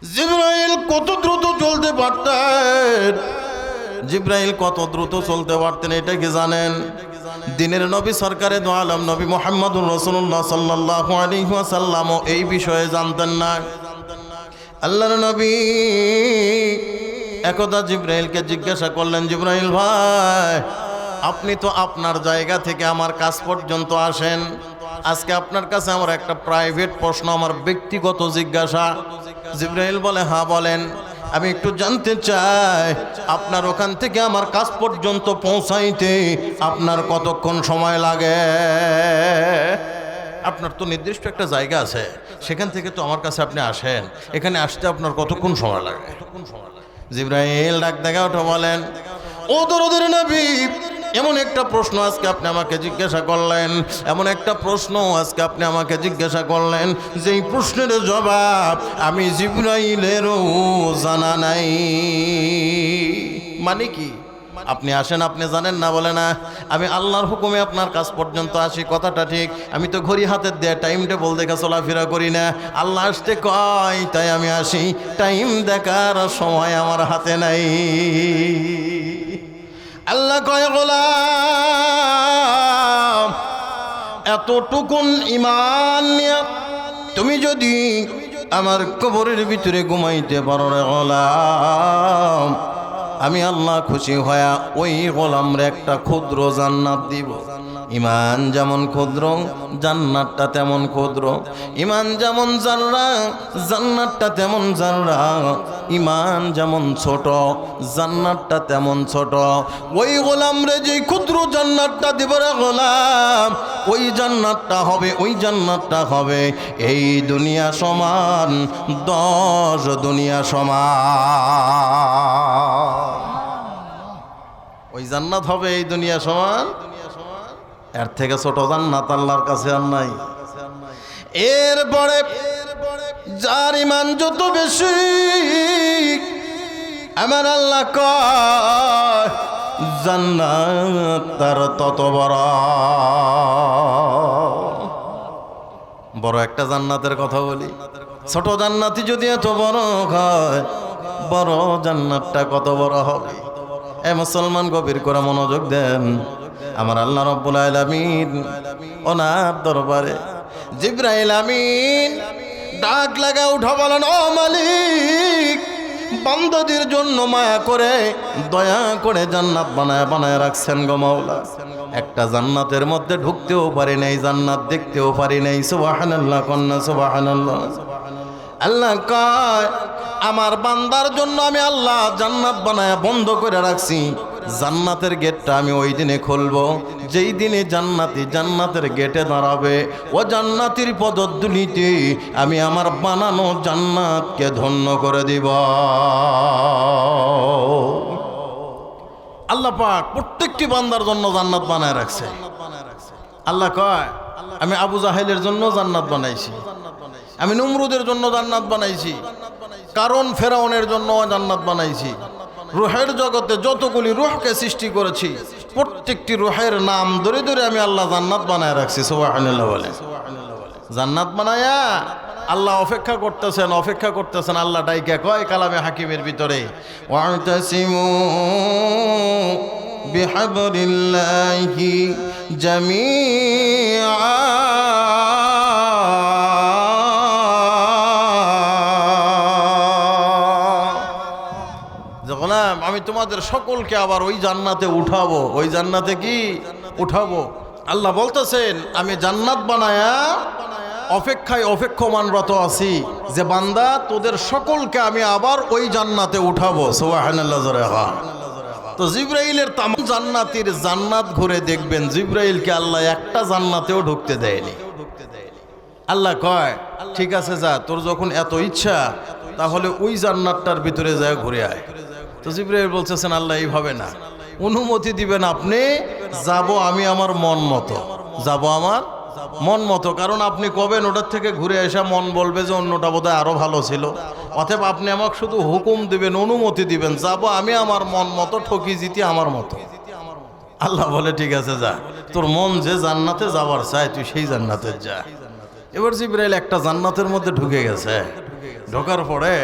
জিবরাইল কত দ্রুত চলতে পারতেন, জিবরাইল কত দ্রুত চলতে পারতেন এটা কি জানেন? দিনের নবী সরকারে দো আলম নবী মুহাম্মদুর রাসূলুল্লাহ সাল্লাল্লাহু আলাইহি ওয়াসাল্লাম এই বিষয়ে জানতেন না। আল্লাহর নবী একদা জিবরাইলকে জিজ্ঞাসা করলেন, জিবরাইল ভাই, আপনি তো আপনার জায়গা থেকে আমার কাছ পর্যন্ত আসেন, আজকে আপনার কাছে আমার একটা প্রাইভেট প্রশ্ন, আমার ব্যক্তিগত জিজ্ঞাসা। জিবরাইল বলে, হ্যাঁ বলেন। আমি একটু জানতে চাই আপনার ওখান থেকে আমার কাছ পর্যন্ত পৌঁছাইতে আপনার কতক্ষণ সময় লাগে? আপনার তো নির্দিষ্ট একটা জায়গা আছে, সেখান থেকে তো আমার কাছে আপনি আসেন, এখানে আসতে আপনার কতক্ষণ সময় লাগে? জিবরাইল ডাক দেখা ওঠা বলেন, ও দরদের নবী, এমন একটা প্রশ্ন আজকে আপনি আমাকে জিজ্ঞাসা করলেন, এমন একটা প্রশ্ন আজকে আপনি আমাকে জিজ্ঞাসা করলেন, যেই প্রশ্নের জবাব আমি জিবরাইলেরও জানা নাই। মানে কি? আপনি আসেন, আপনি জানেন না বলে না, আমি আল্লাহর হুকুমে আপনার কাছ পর্যন্ত আসি, কথাটা ঠিক। আমি তো ঘড়ি হাতের দেয়া টাইম টেবল দেখে চলাফেরা করি না, আল্লাহ আসতে কয় তাই আমি আসি, টাইম দেখার সময় আমার হাতে নাই। আল্লাহ কয়, গোলাম, এতটুকুন ঈমান নিয়ে তুমি যদি আমার কবরের ভিতরে ঘুমাইতে পারো রে গোলাম, আমি আল্লাহ খুশি হয়া ওই গোলামরে একটা ক্ষুদ্র জান্নাত দিব। ঈমান যেমন ক্ষুদ্র, জান্নাতটা তেমন ক্ষুদ্র। ঈমান যেমন জাররা, জান্নাতটা তেমন জাররা। ঈমান যেমন ছোট, জান্নাতটা তেমন ছোট। ওই গোলামরে যে ক্ষুদ্র জান্নাতটা দিব রে গোলাম, ওই জান্নাতটা হবে, ওই জান্নাতটা হবে এই দুনিয়া সমান 10 দুনিয়া সমান। ওই জান্নাত হবে এই দুনিয়া সমান, এর থেকে ছোট জান্নাত আল্লাহর কাছে আর নাই। এরপরে যার ঈমান যত বেশি, আমার আল্লাহ কয় জান্নাত তার তত বড়। বড় একটা জান্নাতের কথা বলি, ছোট জান্নাতি যদি এত বড় হয়, বড় জান্নাতটা কত বড় হবে? এ মুসলমান, গভীর করে মনোযোগ দেন। আমার আল্লাহ রাব্বুল আলামিন ওনার দরবারে জিবরাইল আমিন ডাক লাগা উঠা বলেন, ও মালিক, বান্দাদের জন্য মায়া করে দয়া করে জান্নাত বানায় বানায় রাখছেন গো মাওলা। একটা জান্নাতের মধ্যে ঢুকতেও পারি নাই, জান্নাত দেখতেও পারি নাই। সুবহানাল্লাহ, কন্যা সুবহানাল্লাহ। আল্লাহ কয়, আমার বান্দার জন্য আমি আল্লাহ জান্নাত বানায় বন্ধ করে রাখছি। জান্নাতের গেটটা আমি ওই দিনে খুলবো যেই দিনে জান্নাতি জান্নাতের গেটে দাঁড়াবে। ও জান্নাতির পদধূলিতে আমি আমার বানানো জান্নাতকে ধন্য করে দিব। আল্লাহ পাক প্রত্যেকটি বান্দার জন্য জান্নাত বানায় রাখছে। আল্লাহ কয়, আমি আবু জাহেলের জন্য জান্নাত বানাইছি, আমি নমরুদের জন্য জান্নাত বানাইছি, কারণ ফেরাউনের জন্য জান্নাত বানাইছি। রুহের জগতে যতগুলি রুহকে সৃষ্টি করেছি, প্রত্যেকটি রুহের নাম ধরে ধরে আমি আল্লাহ জান্নাত বানায় রাখছি। সুবহানাল্লাহ বলে। জান্নাত বানায়া আল্লাহ অপেক্ষা করতেছেন। আল্লাহ ডাইকা কয় কালামে হাকিমের ভিতরে, ওয়াতাসিমু বিহাবলিল্লাহি জামিআ। আমি তোমাদের সকলকে আবার ওই জান্নাতে উঠাবো। ওই জান্নাতে কি উঠাবো? আল্লাহ বলতেছেন, আমি জান্নাত বানায়া অপেক্ষমানরত আছি যে বান্দা তোদের সকলকে আমি আবার ওই জান্নাতে উঠাবো। সুবহানাল্লাহ। তো জিবরাইলের তাম জান্নাতির জান্নাত ঘুরে দেখবেন, জিবরাইলকে আল্লাহ একটা জান্নাতেও ঢুকতে দেয়নি। আল্লাহ কয়, ঠিক আছে যা, তোর যখন এত ইচ্ছা তাহলে ওই জান্নাতটার ভিতরে যায় ঘুরে আয়। তো জিবরাইল বলতেছেন, আল্লাহ এইভাবে না, অনুমতি দিবেন আপনি, যাব আমি আমার মন মতো, যাব আমার মন মতো। কারণ আপনি কবেন ওটার থেকে ঘুরে এসে মন বলবে যে অন্যটা বোধহয় আরো ভালো ছিল। অতএব আপনি আমাকে শুধু হুকুম দিবেন, অনুমতি দিবেন, যাব আমি আমার মন মতো, ঠকি জিতি আমার মতো। আল্লাহ বলে, ঠিক আছে যা, তোর মন যে জান্নাতে যাওয়ার চায় তুই সেই জান্নাতে যা। এবার জিবরাইল একটা জান্নাতের মধ্যে ঢুকে গেছে। ঢোকার পরে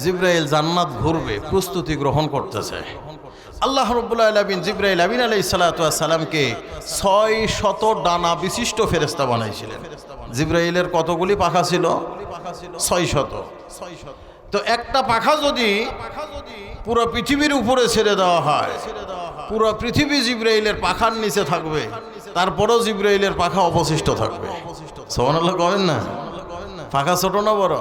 জিবরাইল জান্নাত ঘুরবে, প্রস্তুতি গ্রহণ করতেছে। আল্লাহ রাব্বুল আলামিন জিবরাইল আমিন আলাইহিস সালাতু ওয়াস সালামকে 600 ডানা বিশিষ্ট ফেরেশতা বানাইছিলেন। জিবরাইলের কতগুলি পাখা ছিল? 600। তো একটা পাখা যদি পুরো পৃথিবীর উপরে ছেড়ে দেওয়া হয়, পুরো পৃথিবী জিবরাইলের পাখার নিচে থাকবে, তারপরও জিবরাইলের পাখা অবশিষ্ট থাকবে। সুবহানাল্লাহ করেন না? পাখা ছোট না বড়?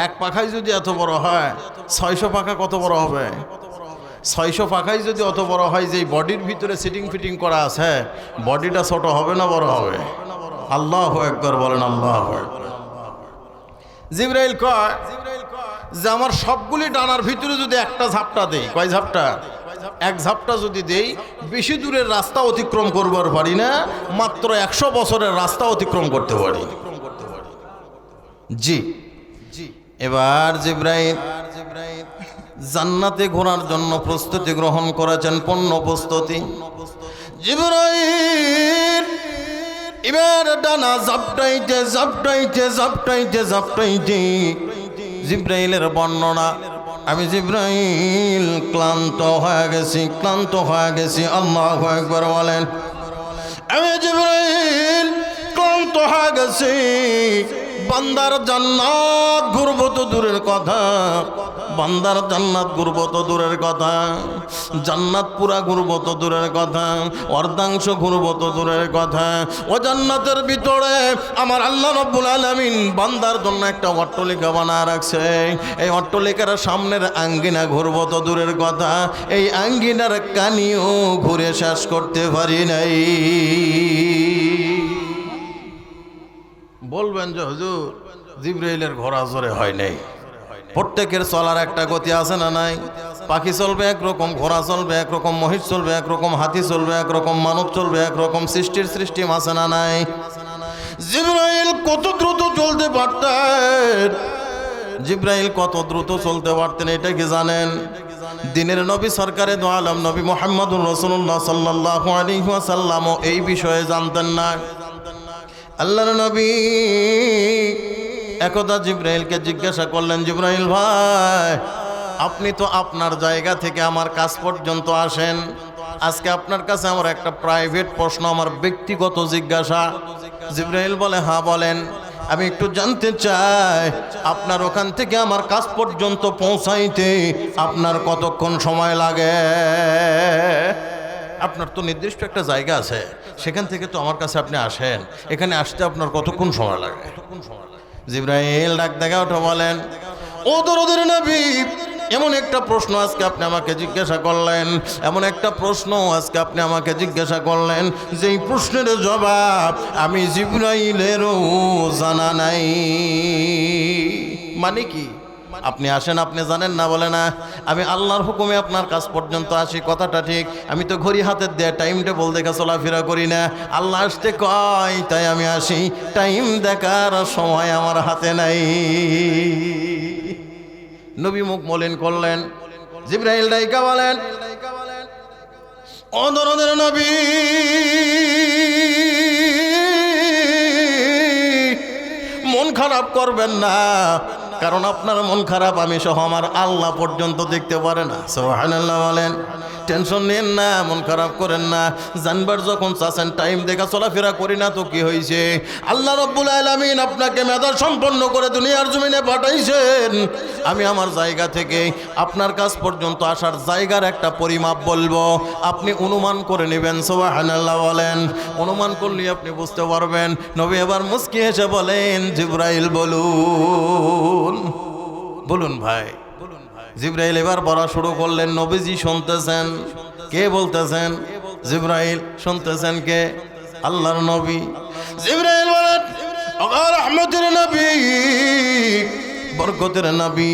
এক পাখাই যদি এত বড় হয়, 600 পাখা কত বড় হবে? 600 পাখাই যদি অত বড় হয়, যে বডির ভিতরে সিটিং ফিটিং করা আছে, বডিটা ছোট হবে না বড় হবে? আল্লাহু আকবার বলেন, আল্লাহু আকবার। জিবরাইল কয় যে আমার সবগুলি ডানার ভিতরে যদি একটা ঝাপটা দেই, কয় ঝাপটা? এক ঝাপটা যদি দেই, বেশি দূরের রাস্তা অতিক্রম করবার পারি না, মাত্র 100 বছরের রাস্তা অতিক্রম করতে পারি। জি জি। এবার জিবরাইল জান্নাতে ঘোরার জন্য প্রস্তুতি গ্রহণ করেছেন, পূর্ণ প্রস্তুতি। জিবরাইল এবার ডানা ঝাপটাইতে ঝাপটাইতে ঝাপটাইতে ঝাপটাইতে, জিবরাইলের বর্ণনা, আমি জিবরাইল ক্লান্ত হয়ে গেছি, ক্লান্ত হয়ে গেছি। আল্লাহু আকবার বলেন। আমি জিবরাইল ক্লান্ত হয়ে গেছি। বান্দার জান্নাত ঘুরবো তো দূরের কথা, বান্দার জান্নাত ঘুরবো তো দূরের কথা, জান্নাত পুরা ঘুরবো তো দূরের কথা, অর্ধাংশ ঘুরবো তো দূরের কথা। ও জান্নাতের ভিতরে আমার আল্লাহ রাব্বুল আলামিন বান্দার জন্য একটা অট্টালিকা বানায় রাখছে। এই অট্টালিকার সামনের আঙ্গিনা ঘুরবো তো দূরের কথা, এই আঙ্গিনার কানিও ঘুরে শেষ করতে পারি নাই। বলবেন যে হুজুর জিবরাইলের ঘোড়া জোরে হয় নাই। প্রত্যেকের চলার একটা গতি আছে না নাই? পাখি চলবে একরকম, ঘোড়া চলবে একরকম, মহিষ চলবে একরকম, হাতি চলবে একরকম, মানব চলবে একরকম, সৃষ্টির সৃষ্টিম আছে না নাই? জিবরাইল কত দ্রুত চলতে পারতেন, জিবরাইল কত দ্রুত চলতে পারতেন, এটা কি জানেন? দিনের নবী সরকারে দো আলম নবী মুহাম্মদুর রাসূলুল্লাহ সাল্লাল্লাহু আলাইহি ওয়াসাল্লাম এই বিষয়ে জানতেন না। আল্লাহর নবী একদা জিবরাইলকে জিজ্ঞাসা করলেন, জিবরাইল ভাই, আপনি তো আপনার জায়গা থেকে আমার কাছ পর্যন্ত আসেন, আজকে আপনার কাছে আমার একটা প্রাইভেট প্রশ্ন, আমার ব্যক্তিগত জিজ্ঞাসা। জিবরাইল বলে, হ্যাঁ বলেন। আমি একটু জানতে চাই আপনার ওখান থেকে আমার কাছ পর্যন্ত পৌঁছাইতে আপনার কতক্ষণ সময় লাগে? আপনার তো নির্দিষ্ট একটা জায়গা আছে, সেখান থেকে তো আমার কাছে আপনি আসেন, এখানে আসতে আপনার কতক্ষণ সময় লাগে? জিবরাইল ডাক দেখা ওঠা বলেন, ও দরদের নবী, এমন একটা প্রশ্ন আজকে আপনি আমাকে জিজ্ঞাসা করলেন, এমন একটা প্রশ্ন আজকে আপনি আমাকে জিজ্ঞাসা করলেন, যেই প্রশ্নের জবাব আমি জিবরাইলেরও জানা নাই। মানে কি? আপনি আসেন, আপনি জানেন না বলে না, আমি আল্লাহর হুকুমে আপনার কাছ পর্যন্ত আসি, কথাটা ঠিক। আমি তো ঘড়ি হাতের দেয়া টাইম টেবল দেখে চলাফেরা করি না, আল্লাহ আসতে কয় তাই আমি আসি, টাইম দেখার সময় আমার হাতে নাই। নবী মুখ মলিন করলেন। জিবরাইল ডাইকা বলেন, ও দরদের নবী, মন খারাপ করবেন না, কারণ আপনার মন খারাপ আমি সহ আমার আল্লাহ পর্যন্ত দেখতে পারে না। সুবহানাল্লাহ বলেন। টেনশন নেন না, মন খারাপ করেন না, জানবার যখন চাচ্ছেন টাইম দেখা চলাফেরা করি না তো কি হয়েছে? আল্লাহ রাব্বুল আলামিন আপনাকে মেধা সম্পন্ন করে দুনিয়ার জমিনে পাঠাইছেন। আমি আমার জায়গা থেকে আপনার কাছ পর্যন্ত আসার জায়গার একটা পরিমাপ বলবো, আপনি অনুমান করে নেবেন। সুবহানাল্লাহ বলেন। অনুমান করলে আপনি বুঝতে পারবেন। নবী এবার মুস্কি হেসে বলেন, জিবরাইল বলুন। বলুন ভাই। জিবরাইল এবার বলা শুরু করলেন। নবীজি শুনতেছেন। কে বলতেছেন? জিবরাইল। শুনতেছেন কে? আল্লাহর নবী। জিবরাইল বলেন, রহমতের নবী, বরকতের নবী,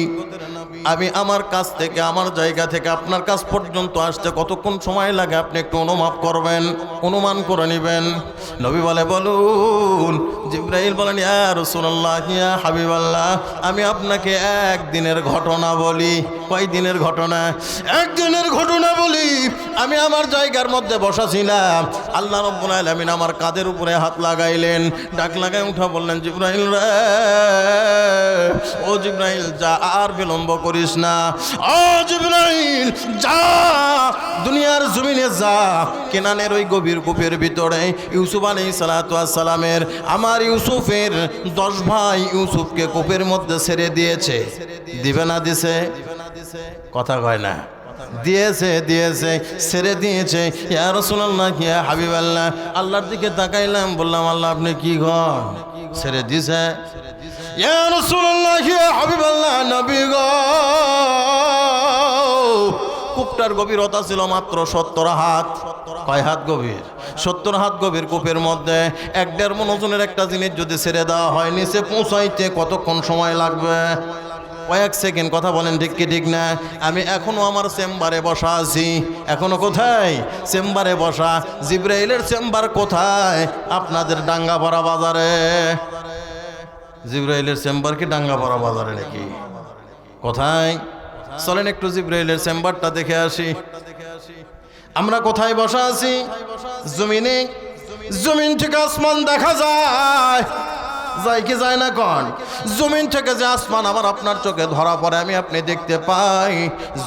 আমি আমার কাছ থেকে, আমার জায়গা থেকে আপনার কাছ পর্যন্ত আসতে কতক্ষণ সময় লাগে আপনি একটু অনুমাপ করবেন, অনুমান করে নেবেন। নবী বলে, বলুন। জিবরাইল বলেন, ইয়া রাসূলুল্লাহ, ইয়া হাবিবাল্লাহ, আমি আপনাকে একদিনের ঘটনা বলি। কয়দিনের ঘটনা? একদিনের ঘটনা বলি। আমি আমার জায়গার মধ্যে বসা ছিলাম, আল্লাহ রাব্বুল আলামিন আমার কাঁধের উপরে হাত লাগাইলেন, ডাক লাগাই উঠা বললেন, জিবরাইল রে, ও জিবরাইল যা, আর বিলম্ব করিস না। ও জিবরাইল যা, দুনিয়ার জমিনে যা, কেনানের ওই গভীর কূপের ভিতরে ইউসুফ আলাইহিস সালাতু ওয়াস সালামের, আমার ইউসুফের 10 ভাই ইউসুফকে কূপের মধ্যে ছেড়ে দিয়েছে। দিবে না দিছে? কথা কয় না। দিয়েছে, দিয়েছে, ছেড়ে দিয়েছে। ইয়া রাসূলুল্লাহ, ইয়া হাবিবাল্লাহ, আল্লাহর দিকে তাকাইলাম, বললাম, আল্লাহ আপনি কি গো ছেড়ে দিছে? ইয়া রাসূলুল্লাহ, ইয়া হাবিবাল্লাহ, নবী গো, কূপটার গভীরতা ছিল মাত্র 70 হাত। কয় হাত গভীর? 70 হাত গভীর কূপের মধ্যে 1-1.5 মণ ওজনের একটা জিনিস যদি ছেড়ে দেওয়া হয়, নিচে পৌঁছাইতে কতক্ষণ সময় লাগবে? কয়েক সেকেন্ড। কথা বলেন ঠিক কি ঠিক না? আমি এখনো আমার চেম্বারে বসা আছি। এখনো কোথায়? চেম্বারে বসা। জিবরাইলের চেম্বার কোথায়? আপনাদের ডাঙ্গাপাড়া বাজারে। জিবরাইলের চেম্বার কি ডাঙ্গাপাড়া বাজারে নাকি? কোথায়? চলেন একটু জিবরাইলের চেম্বারটা দেখে আসি। আমরা কোথায় বসা আছি? জমিনে। জমিন থেকে আসমান দেখা যায়, যায় কি যায় না? কোন জমিন থেকে যে আসমান আমার আপনার চোখে ধরা পড়ে, আমি আপনি দেখতে পাই,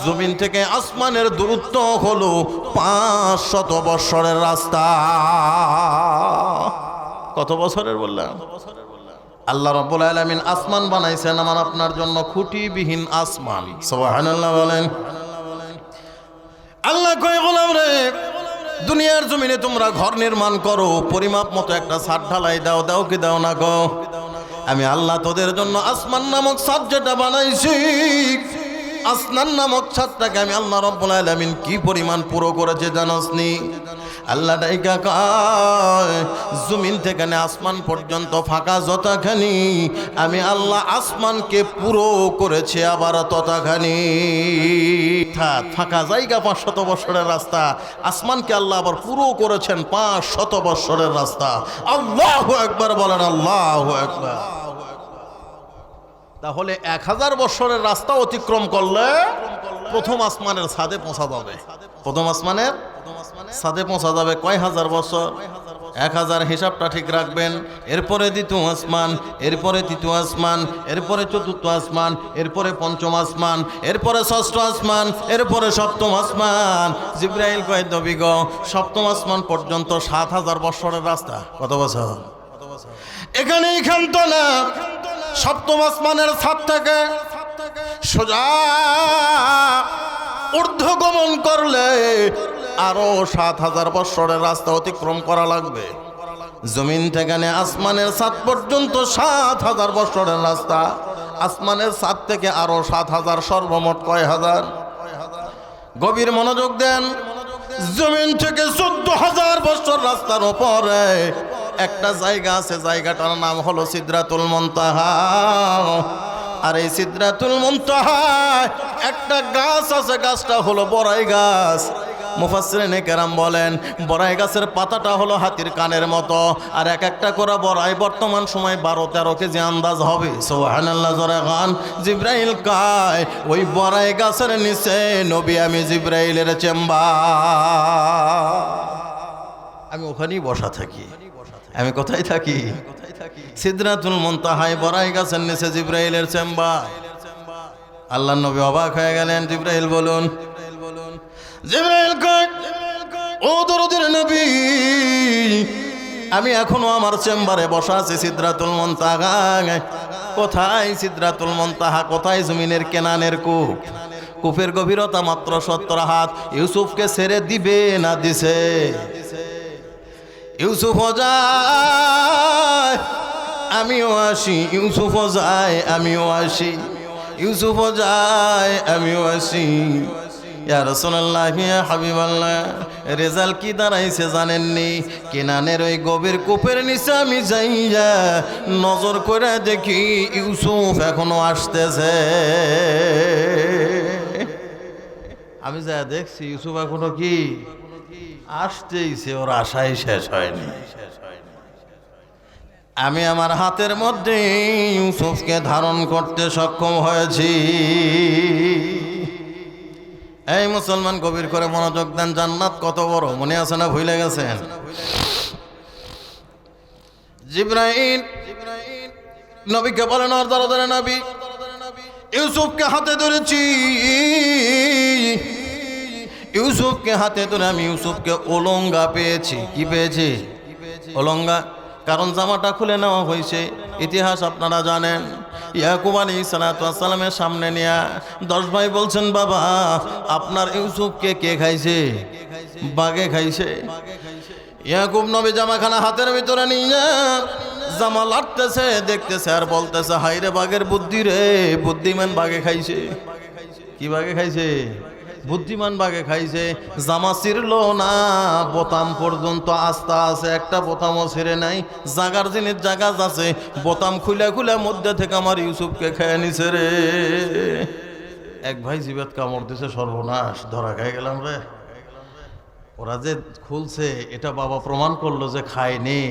জমিন থেকে আসমানের দূরত্ব হলো 500 বছরের রাস্তা। কত বছরের বললাম? আল্লাহ রাব্বুল আলামিন আসমান বানাইছেন আমার আপনার জন্য, খুঁটিবিহীন আসমান। সুবহানাল্লাহ বলেন। আল্লাহ কয়, গোলাম রে, দুনিয়ার জমিনে তোমরা ঘর নির্মাণ করো, পরিমাপ মতো একটা ছাদ ঢালাই দাও, দাও কি দাও না গো? আমি আল্লাহ তোদের জন্য আসমান নামক ছাদ যেটা বানাইছি, আসমান নামক ছাদটাকে আমি আল্লাহ রাব্বুল আলামিন কি পরিমাণ পুরো করেছে জানোসনি? আল্লাহ ডাইকা কয়, জমিন থেকে আসমান পর্যন্ত ফাঁকা যতখানি, আমি আল্লাহ আসমানকে পুরো করেছে আবার ততখানি। ফাঁকা জায়গা 500 বছরের রাস্তা, আসমানকে আল্লাহ আবার পুরো করেছেন 500 বছরের রাস্তা। আল্লাহু আকবার বলেন, আল্লাহু আকবার। তাহলে 1000 বছরের রাস্তা অতিক্রম করলে প্রথম আসমানের ছাদে পৌঁছা যাবে। প্রথম আসমানের ছাদে পৌঁছা যাবে কয় হাজার বছর? 1000। হিসাবটা ঠিক রাখবেন। এরপরে দ্বিতীয় আসমান, এরপরে তৃতীয় আসমান, এরপরে চতুর্থ আসমান, এরপরে পঞ্চম আসমান, এরপরে ষষ্ঠ আসমান, এরপরে সপ্তম আসমান। জিবরাইল কয়, নবী গো, সপ্তম আসমান পর্যন্ত 7000 বছরের রাস্তা। কত বছর? এখানেই ক্ষান্ত না, সপ্তম আসমানের ছাদ থেকে সোজা ঊর্ধ্বগমন করলে আরো 7000 বছরের রাস্তা অতিক্রম করা লাগবে। জমিন থেকে আসমানের ছাদ পর্যন্ত 7000 বছরের রাস্তা, আসমানের ছাদ থেকে আরো 7000, সর্বমোট কয় হাজার? গভীর মনোযোগ দেন। জমিন থেকে 14000 বছর রাস্তার উপরে একটা জায়গা আছে, জায়গাটার নাম হলো সিদরাতুল মুনতাহা। আর এই সিদরাতুল মুনতাহায় একটা গাছ আছে, গাছটা হলো বড়াই গাছ। মুফাসসিরিনে কেরাম বলেন, বড়াই গাছের পাতাটা হলো হাতির কানের মতো, আর এক একটা করে বড়াই বর্তমান সময় 12-13 কেজি আন্দাজ হবে। সুবহানাল্লাহ জোরে গান। জিবরাইল কয়, ওই বড়াই গাছের নিচে নবী আমি জিবরাইলের চেম্বার, আমি ওখানেই বসা থাকি। আমি কোথায় থাকি? সিদরাতুল মুনতাহায় বড়াই গাছের নিচে জিবরাইলের চেম্বার। আল্লাহর নবী অবাক হয়ে গেলেন। জিবরাইল বলুন। জিবরাইল কয়, ও দরদের নবী, আমি এখনো আমার চেম্বারে বসা আছি সিদরাতুল মুনতাহা। কোথায় সিদরাতুল মুনতাহা? কোথায়? জমিনের কেনানের কূপ। কূপের গভীরতা মাত্র 70 হাত। ইউসুফকে ছেড়ে দিবে না দিছে? ইউসুফও যায় আমিও আসি, ইউসুফও যায় আমিও আসি, ইউসুফও যায় আমিও আসি। ইয়া রাসূলুল্লাহ, ইয়া হাবিবাল্লাহ, রেজাল্ট কি দাঁড়াইছে জানেননি? কেনানের ওই গভীর কূপের নিচে আমি যাইয়া নজর করে দেখি ইউসুফ এখনো আসতেছে। আমি যা দেখছি ইউসুফ এখনো কি আসতেইছে, ওর আশাই শেষ হয়নি। আমি আমার হাতের মধ্যে ইউসুফকে ধারণ করতে সক্ষম হয়েছি। এই মুসলমান গভীর করে মনোযোগ দেন, জান্নাত কত বড় মনে আছে না ভুলে গেছেন? জিবরাইল নবীকে বলেন, আর দরদারে নবী, ইউসুফকে হাতে ধরেছি, ইউসুফকে হাতে ধরে আমি ইউসুফকে ওলঙ্গা পেয়েছি। কি পেয়েছি? ওলঙ্গা। কারণ জামাটা খুলে নেওয়া হয়েছে। ইতিহাস আপনারা জানেন। ইয়াকুব আলাইহিস সালাতু ওয়াস সালামের সামনে নিয়ে 10 ভাই বলছেন, বাবা আপনার ইউসুফকে কে খাইছে? বাঘে খাইছে। ইয়াকুব নবী জামাখানা হাতের ভিতরে নিয়ে জামা লাটতেছে, দেখতেছে আর বলতেছে, হাইরে বাঘের বুদ্ধি রে, বুদ্ধিমান বাঘে খাইছে। কি বাঘে খাইছে? বুদ্ধিমান বাঘে খাইছে। জামা ছিঁড়ল না, বোতাম পর্যন্ত আস্থা আছে, একটা বোতামও ছিঁড়ে নাই। জাগার জিনিস জাগা আছে, বোতাম খুলে খুলে মধ্যে থেকে আমার ইউসুফকে খেয়ে নিছে রে। এক ভাই জিবাত কামড় দিছে, সর্বনাশ, ধরা খেয়ে গেলাম রে। ওরা যে খুলছে এটা বাবা প্রমাণ করলো যে খায়নি।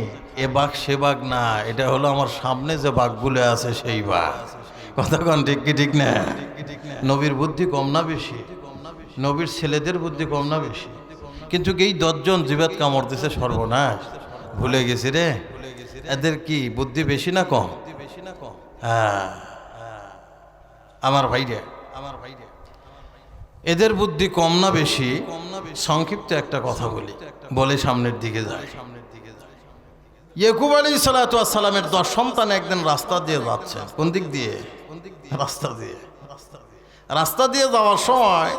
এ বাঘ সে বাঘ না, এটা হলো আমার সামনে যে বাঘগুলো আছে সেই বাঘ। কথা কন ঠিক কি ঠিক না? নবীর বুদ্ধি কম না বেশি? নবীর ছেলেদের বুদ্ধি কম না বেশি? কিন্তু এই 10 জন জিবাত কামড় দিছে, সর্বনাশ, ভুলে গেছি রে। এদের কি বুদ্ধি বেশি না কম? হ্যাঁ আমার ভাইরে, আমার ভাইরে, এদের বুদ্ধি কম না বেশি? সংক্ষিপ্ত একটা কথা বলে সামনের দিকে যায়। ইয়াকুব আলাইহিস সালাতু ওয়াস সালামের 10 সন্তান একদিন রাস্তা দিয়ে যাচ্ছে। কোন দিক দিয়ে? রাস্তা দিয়ে যাওয়ার সময়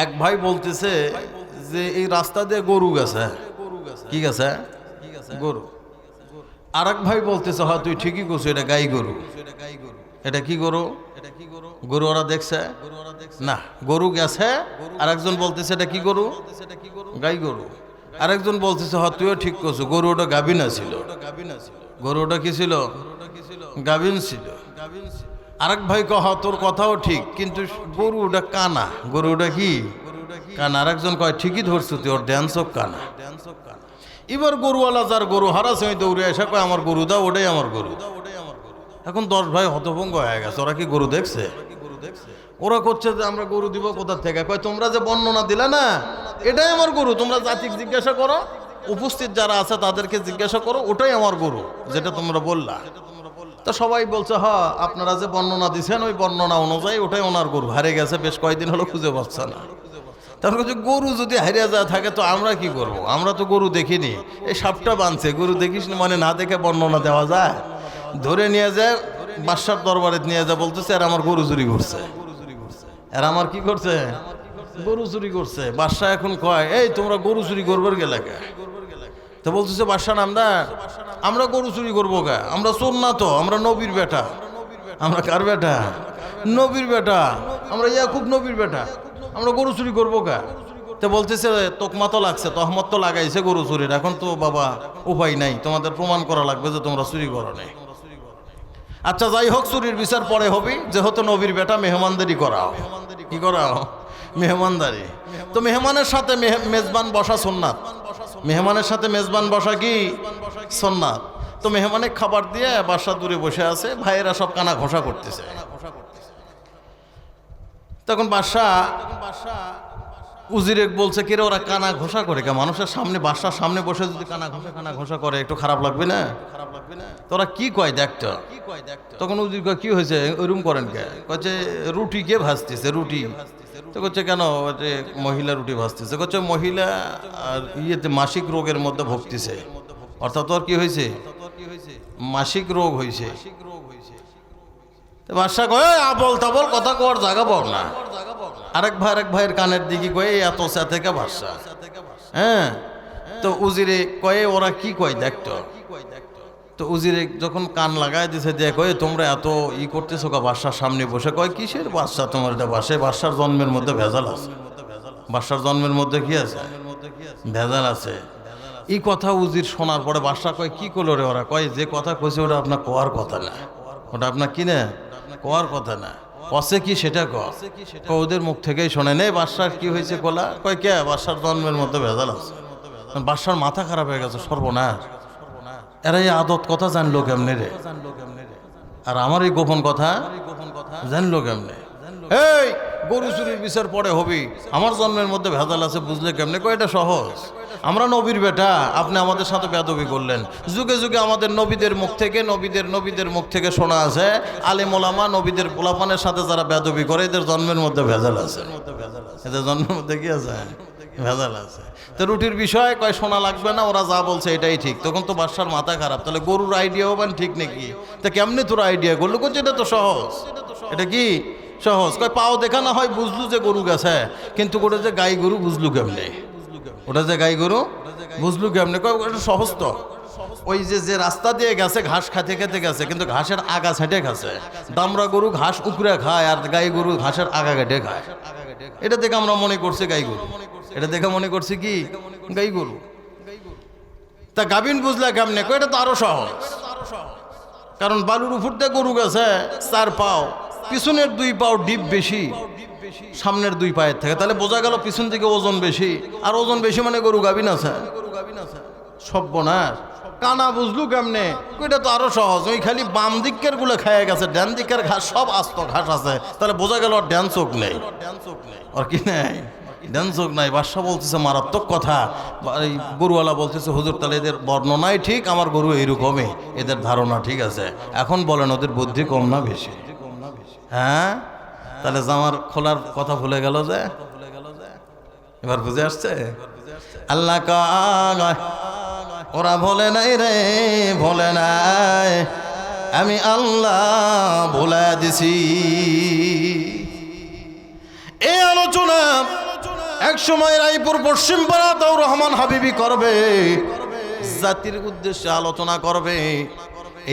এক ভাই বলতেছে যে এই রাস্তা দিয়ে গরু গেছে। কি গেছে? গরু। আর এক ভাই বলতেছে, হ্যাঁ তুই ঠিকই করছো, এটা গাই গরু। এটা কি গরু? গরু ওরা দেখছে না, গরু গেছে। আরেকজন বলতেছে এটা কি গরু? গাই গরু। আরেকজন বলতেছে, হ্যাঁ তুইও ঠিক করছো, গরু ওটা গাভিন ছিল। গরু ওটা কি ছিল? গাভিন ছিল। আরেক ভাই কহ, তোর কথাও ঠিক, কিন্তু গরু ওটা কানা। গরু ওটা কি? কানা। আরেকজন কয়, ঠিকই ধরছো তুই, ওর ড্যান্স হোক কানা। এবার গরুওয়ালা যার গরু হারাছে ওই দৌড়ে এসে কয়, আমার গরু দাও, ওটাই আমার গরু। এখন 10 ভাই হতভঙ্গ হয়ে গেছে। ওরা কি গরু দেখছে? ওরা করছে যে আমরা গরু দিব কোথা থেকে? কয়, তোমরা যে বর্ণনা দিলে না, এটাই আমার গরু। তোমরা জাতিক জিজ্ঞাসা করো, উপস্থিত যারা আছে তাদেরকে জিজ্ঞাসা করো, ওটাই আমার গরু যেটা তোমরা বললা। তো সবাই বলছে, হ্যাঁ আপনারা যে বর্ণনা দিচ্ছেন ওই বর্ণনা অনুযায়ী ওটাই ওনার গরু। হারিয়ে গেছে, বেশ কয়েকদিন হলো খুঁজে পাচ্ছে না। তারপর গরু যদি হারিয়ে যায় থাকে তো আমরা কি করব? আমরা তো গরু দেখিনি। এই সাপটা বাঁধছে, গরু দেখিস না মানে না দেখে বর্ণনা দেওয়া যায়? ধরে নিয়ে যায় বাদশার দরবারে নিয়ে যায়, বলতেছে এরা আমার গরু চুরি করছে। এরা আমার কি করছে? গরু চুরি করছে। বাদশা এখন কয়, এই তোমরা গরু চুরি করবার গেলে কে? তো বলতেছে বাদশা নামদার, আমরা গরু চুরি করবো কে? আমরা চোর না তো, আমরা নবীর বেটা। আমরা কার বেটা? নবীর বেটা। আমরা ইয়াকুব নবীর বেটা, আমরা গরু চুরি করবো কে? তো বলতেছে তোকমা তো লাগছে, তহমত তো লাগাইছে গরু চুরির। এখন তো বাবা উপায় নাই, তোমাদের প্রমাণ করা লাগবে যে তোমরা চুরি করো নাই। আচ্ছা যাই হোক, চুরির বিচার পরে হবে, যেহেতু নবীর বেটা মেহমানদারি করাও। কি করাও? মেহমানদারি। তো মেহমানের সাথে মেজবান বসা সুন্নাত। মেহমানের সাথে মেজবান বসা কি সুন্নাত? তো মেহমানের খাবার দিয়ে বাসা দূরে বসে আছে, ভাইয়েরা সব কানা ঘষা করতেছে। তখন বাদশাহ উজিরে বলছে, কিরে ওরা কানা ঘষা করে কে? মানুষের সামনে, বাসার সামনে বসে যদি কানা ঘষা করে একটু খারাপ লাগবে না? তোরা কি কয় দেখতো? তখন উজির কয়, কি হয়েছে ওইরকম করেন কে? কচ্ছে রুটি কে ভাজতেছে? রুটি। তো করছে কেন? মহিলা রুটি ভাজতেছে। করছে মহিলা আর মাসিক রোগের মধ্যে ভুগতেছে। অর্থাৎ তোর কি হয়েছে? মাসিক রোগ হয়েছে। বাদশা কয়, আবল তাবল কথা কর জায়গা পাও না। আরেক ভাইয়ের কানের দিকে কয়ে এত চা থেকে বাদশা। হ্যাঁ, তো উজিরে কয়ে ওরা কি কয় দেখতো। তো উজিরে যখন কান লাগাই দিছে, দিয়ে কয়ে তোমরা এত করতেছো কা বাদশার সামনে বসে? কয় কিসের বাদশা তোমার এটা? বাদশার জন্মের মধ্যে ভেজাল আছে। বাদশার জন্মের মধ্যে কি আছে? ভেজাল আছে। এই কথা উজির শোনার পরে বাদশা কয়, কি করলো রে ওরা? কয় যে কথা কইছে ওটা আপনার কোয়ার কথা না, ওটা আপনার কি না কোয়ার কথা না। কসে কি সেটা ওদের মুখ থেকেই শোনে নেই। বাদশার কি হয়েছে কোলা? কয় কে? বাদশার জন্মের মধ্যে ভেজাল আছে। বাদশার মাথা খারাপ হয়ে গেছে, সর্বনাশ। এরা এই আদত কথা জানলো কেমনে রে? আর আমার এই গোপন কথা জানলো কেমনে? এই গরু চুরির বিচার পরে হবি, আমার জন্মের মধ্যে ভেজাল আছে বুঝলে কেমনে? কয় এটা সহজ। আমরা নবীর বেটা, আপনি আমাদের সাথে বেয়াদবি করলেন। যুগে যুগে আমাদের নবীদের মুখ থেকে নবীদের মুখ থেকে শোনা আছে, আলেম ওলামা নবীদের পোলাপানের সাথে যারা বেয়াদবি করে এদের জন্মের মধ্যে ভেজাল আছে। এদের জন্মের মধ্যে কি আছে? ভেজাল আছে। তো রুটির বিষয় কয় শোনা লাগবে না, ওরা যা বলছে এটাই ঠিক। তখন তো বাদশার মাথা খারাপ, তাহলে গরুর আইডিয়াও বান ঠিক নাকি? তা কেমনি তোর আইডিয়া করলো? করছে এটা তো সহজ। এটা কি সহজ? কয় পাও দেখা না হয় বুঝলু যে গরু গেছে, কিন্তু ওটা যে গাই গরু বুঝলু কেমনে? ওটা যে গাই গরু বুঝলু কেমনে? কয় এটা সহজ তো। ওই যে রাস্তা দিয়ে গেছে ঘাস খেতে খেতে গেছে, কিন্তু ঘাসের আগা ছেটে গেছে। দামরা গরু ঘাস উপরে খায় আর গাই গরু ঘাসের আগা কেটে খায়। এটা দেখে আমরা মনে করছি গাই গরু, এটা দেখে মনে করছি কি গাই গরু। তা গাবিন বুঝলা কেমনে? কয় এটা তো আরো সহজ। কারণ বালুর উপর দিয়ে গরু গেছে 4 পাও, পিছনের 2 পাও ডিপ বেশি সামনের 2 পায়ের থেকে, তাহলে বোঝা গেল পিছন থেকে ওজন বেশি। আর ওজন বেশি মানে গরু গাবিন আছে। সর্বনাশ, কানা বুঝলু কেমনে? ওইটা তো আরো সহজ। ওই খালি বাম দিকের গুলো খাইয়া গেছে, ডান দিকের ঘাস সব আস্ত ঘাস আছে, তাহলে বোঝা গেল ড্যান চোখ নেই। আর কি নেই? ড্যান চোখ নাই। বাদশা বলতেছে মারাত্মক কথা। এই গরুওয়ালা বলতেছে হুজুর তাহলে এদের বর্ণনাই ঠিক, আমার গরু এইরকমই, এদের ধারণা ঠিক আছে। এখন বলেন ওদের বুদ্ধি কম না বেশি? হ্যাঁ, তাহলে জামার খোলার কথা ভুলে গেল যে। এবার বুঝে আসছে? আল্লাহ কয় ওরা ভোলে নাই রে, ভোলে নাই, আমি আল্লাহ ভোলা দিছি। এই আলোচনা এক সময় রায়পুর পশ্চিম পাড়া তাওর রহমান হাবিবি করবে, জাতির উদ্দেশ্যে আলোচনা করবে।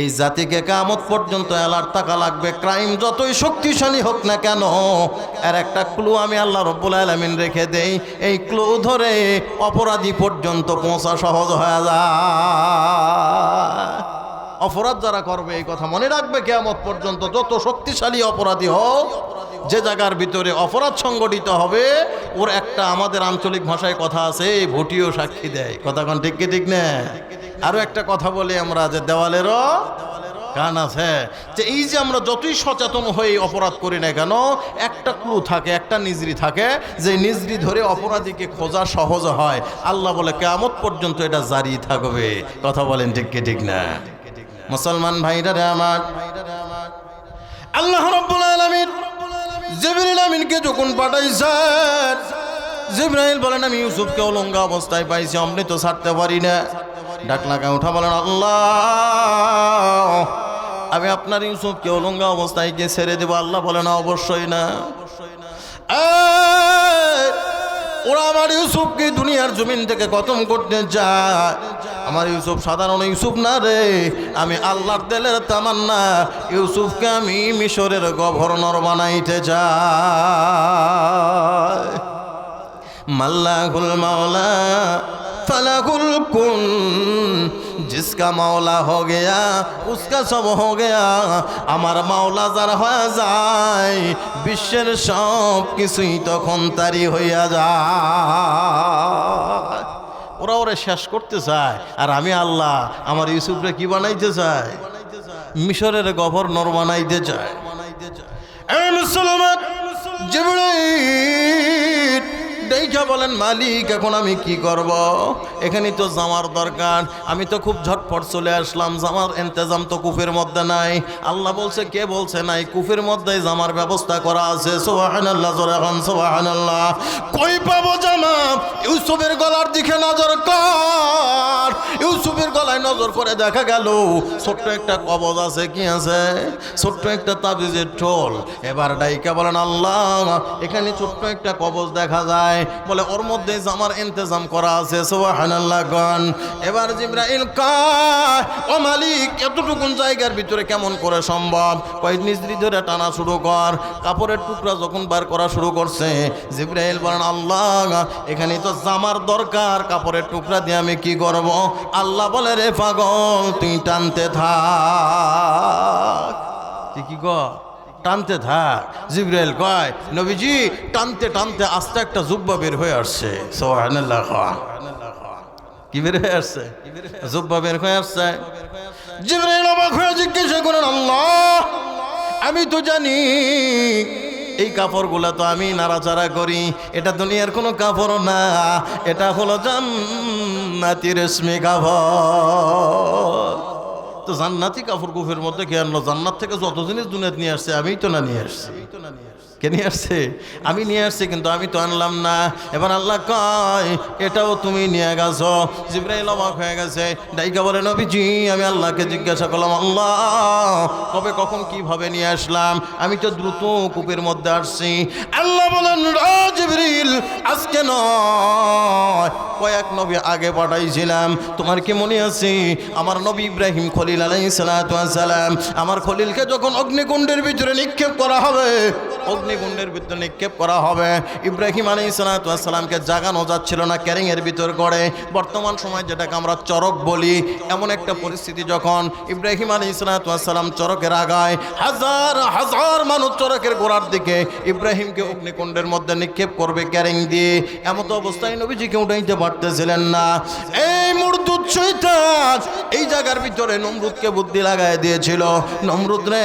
এই জাতিকে কিয়ামত পর্যন্ত এলার টাকা লাগবে। ক্রাইম যতই শক্তিশালী হোক না কেন, এর একটা ক্লু আমি আল্লাহ রব্বুল আলামিন রেখে দেই। এই ক্লু ধরে অপরাধী পর্যন্ত পৌঁছা সহজ হয়ে যায়। অপরাধ যারা করবে এই কথা মনে রাখবে, কিয়ামত পর্যন্ত যত শক্তিশালী অপরাধী হোক, যে জায়গার ভিতরে অপরাধ সংগঠিত হবে, ওর একটা আমাদের আঞ্চলিক ভাষায় কথা আছে, ভোটিও সাক্ষী দেয়। কথা কোন ঠিক কি ঠিক না? আরো একটা কথা বলি আমরা, যে দেওয়ালেরও কান আছে। যে এই যে আমরা যতই সচেতন হয়ে অপরাধ করি না কেন, একটা ক্লু থাকে, একটা নিজরি থাকে, যে নিজরি ধরে অপরাধীকে খোঁজা সহজ হয়। আল্লাহ বলে কিয়ামত পর্যন্ত এটা জারি থাকবে। কথা বলেন ঠিক কি ঠিক না? মুসলমান ভাইরা রে আমার, আল্লাহ রাব্বুল আলামিন জিবরিল আমিনকে যখন পাঠাইছেন, জিবরাইল বলেন আমি ইউসুফকে অলঙ্গা অবস্থায় পাইছি, অমনি তো ছাড়তে পারি না। ডাকলাকে উঠা বলেন আল্লাহ আমি আপনার ইউসুফকে অলঙ্গা অবস্থায় গিয়ে ছেড়ে দেবো। আল্লাহ বলে না, অবশ্যই না। ওরা আমার ইউসুফকে দুনিয়ার জমিন থেকে খতম করতে যায়। আমার ইউসুফ সাধারণ ইউসুফ না রে, আমি আল্লাহর দিলের তামান্না, ইউসুফকে আমি মিশরের গভর্নর বানাইতে চাই। মাল্লাহুল মাওলা फलाकुल कुन, जिसका मौला हो गया उसका सब हो गया। আমার মাওলা যার হয়ে যায়, বিশ্বের সব কিছুই তখন তারই হইয়া যায়। ওরা ওরা শেষ করতে চায়, আর আমি আল্লাহ আমার ইউসুফরে কি বানাইতে চাই? মিশরের গভর্নর বানাইতে চায়। এই মুসলমান জিবরাইল দেখা বলেন মালিক এখন আমি কি করব? এখানে তো জামার দরকার, আমি তো খুব ঝটপট চলে আসলাম, জামার ইন্তজাম তো কুফের মধ্যে নাই। আল্লাহ বলছে কে বলছে নাই? কুফের মধ্যে জামার ব্যবস্থা করা আছে। সুবহানাল্লাহ, জোরে বলেন সুবহানাল্লাহ। কই পাবো জামা? ইউসুফের গলার দিকে নজর কর। ইউসুফের গলায় নজর করে দেখা গেল ছোট্ট একটা কবজ আছে। কি আছে? ছোট্ট একটা তাবিজের টোল। এবার ডাইকা বলেন আল্লাহ এখানে ছোট্ট একটা কবজ দেখা যায়, বলে ওর মধ্যে জামার ইন্তজাম করা আছে। সুবহানাল্লাহ গান। এবার জিবরাইল কয় ও মালিক এতটুকুন জায়গার ভিতরে কেমন করে সম্ভব? কয় নিজরি ধরে টানা শুরু কর। কাপড়ের টুকরা যখন বার করা শুরু করছে, জিবরাইল বলেন আল্লাহ এখানে তো জামার দরকার, কাপড়ের টুকরা দিয়ে আমি কি করব? আল্লাহ বলে রে পাগল তুই টানতে থাক। তুই কি কর? টানতে থাক। জিবরাইল কয় নবীজি টানতে টানতে আস্তে একটা জুব্বা বের হয়ে আসছে। সুবহানাল্লাহ। কি বের হয়ে আসছে? জুব্বা বের হয়ে আসছে। জিবরাইল অবাক হয়ে জিজ্ঞাসা করেন আল্লাহ আমি তো জানি এই কাপড়গুলো তো আমি নাড়াচাড়া করি, এটা দুনিয়ার কোনো কাপড় না, এটা হলো জান্নাতি রেশমি কাপড়। তো জান্নাতি কাপড় কুফের মধ্যে কে আনলো? জান্নাত থেকে যত জিনিস দুনিয়াতে নিয়ে আসছে আমিই তো না নিয়ে আসছি। কে নিয়ে আসছে? আমি নিয়ে আসছি, কিন্তু আমি তো আনলাম না। এবার আল্লাহ কয় এটাও তুমি নিয়ে গেছো। জিবরাইল অবাক হয়ে গেছে, ডাইকা বলে নবীজি আমি আল্লাহকে জিজ্ঞাসা করলাম, আল্লাহ কবে কখন কিভাবে নিয়ে আসলাম? আমি তো দ্রুত কূপের মধ্যে আসছি। আল্লাহ বলেন জিবরিল আজকে নয়, কয়েক নবী আগে পাঠাইছিলাম। তোমার কি মনে আছে আমার নবী ইব্রাহিম খলিল আলাইহিস সালাতু ওয়াস সালাম, আমার খলিলকে যখন অগ্নিকুণ্ডের ভিতরে নিক্ষেপ করা হবে, অগ্নিকুণ্ডের ভিতরে নিক্ষেপ করা হবে, ইব্রাহিম আলাইহিস সালাতু ওয়াস সালামকে জাগানো যাচ্ছিল না ক্যারিংয়ের ভিতর করে। বর্তমান সময় যেটাকে আমরা চরক বলি, এমন একটা পরিস্থিতি যখন ইব্রাহিম আলাইহিস সালাতু ওয়াস সালাম চরকের আগায়, হাজার হাজার মানুষ চরকের গোড়ার দিকে ইব্রাহিমকে অগ্নিকুণ্ডের মধ্যে নিক্ষেপ করবে ক্যারিং দিয়ে। এমত অবস্থায় নবীজিকে উঠাইতে পারতেছিলেন না। এই মুরদুদ শয়তান এই জায়গার ভিতরে নমরুদকে বুদ্ধি লাগায় দিয়েছিল। নমরুদ রে,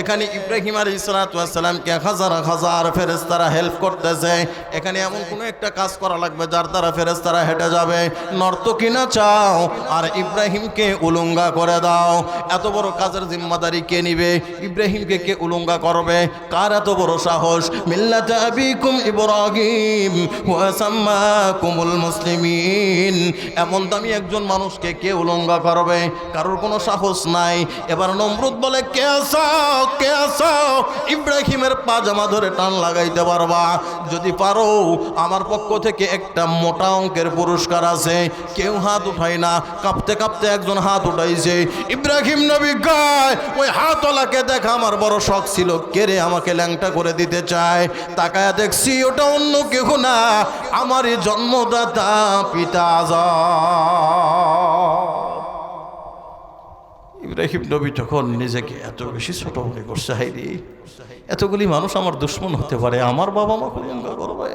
এখানে ইব্রাহিম আলাইহিস সালাতু ওয়াস সালামকে হাজার হাজার ফেরেশতারা হেল্প করতেছে, এখানে এমন কোনো একটা কাজ করা লাগবে যার দ্বারা ফেরেশতারা হেঁটে যাবে। নর্তকী না চাও আর ইব্রাহিমকে উলঙ্গা করে দাও। এত বড় কাজের জিম্মাদারি কে নিবে? ইব্রাহিমকে কে উলঙ্গা করবে? কার এত বড় সাহস? মিল্লাত আবিকুম ইব্রাহিম ওয়া সাম্মাকুমুল মুসলিমিন। এমন দামি একজন মানুষকে কে উলঙ্গা করবে? কারোর কোনো সাহস নাই। এবার নমরুদ বলে কে আসাও, কে আসাও, ইব্রাহিমের পাজামা ধরে টান লাগাইতে পারবা? যদি পারো আমার পক্ষ থেকে একটা মোটা অঙ্কের পুরস্কার আছে। কেউ হাত উঠায় না, কাঁপতে কাঁপতে একজন হাত উঠাইছে। ইব্রাহিম নবী গায় ওই হাতওয়ালাকে দেখা আমার বড় শখ ছিল, কে রে আমাকে ল্যাংটা করে দিতে চায়। তাকায়া দেখছি ওটা অন্য কেউ না, আমারই জন্মদাতা পিতা ইব্রাহিম নবী তখন নিজেকে এত বেশি ছোট মনে করছে, হাইরে এতগুলি মানুষ আমার দুশ্মন হতে পারে, আমার বাবা মা উলঙ্গা করবে?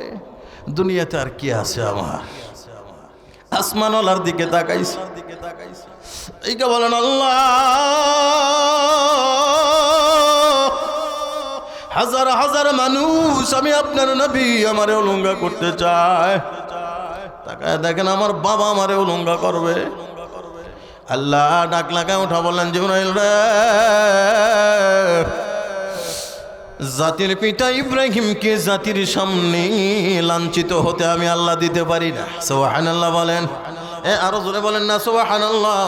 দুনিয়াতে আর কি আছে আমার? আসমানওয়ালার দিকে তাকাইছে, এইটা বলেন আল্লাহ হাজার হাজার মানুষ আমি আপনার নবী আমারে উলঙ্গা করতে চায়। তাকায় দেখেন আমার বাবা আমারে উলঙ্গা করবে। আল্লাহ ডাক লাগায় উঠা বললেন জিবরাইল রে, জাতির পিতা ইব্রাহিমকে জাতির সামনে লাঞ্ছিত হতে আমি আল্লাহ দিতে পারি না। সুবহানাল্লাহ বলেন, আরো জোরে বলেন না সুবহানাল্লাহ।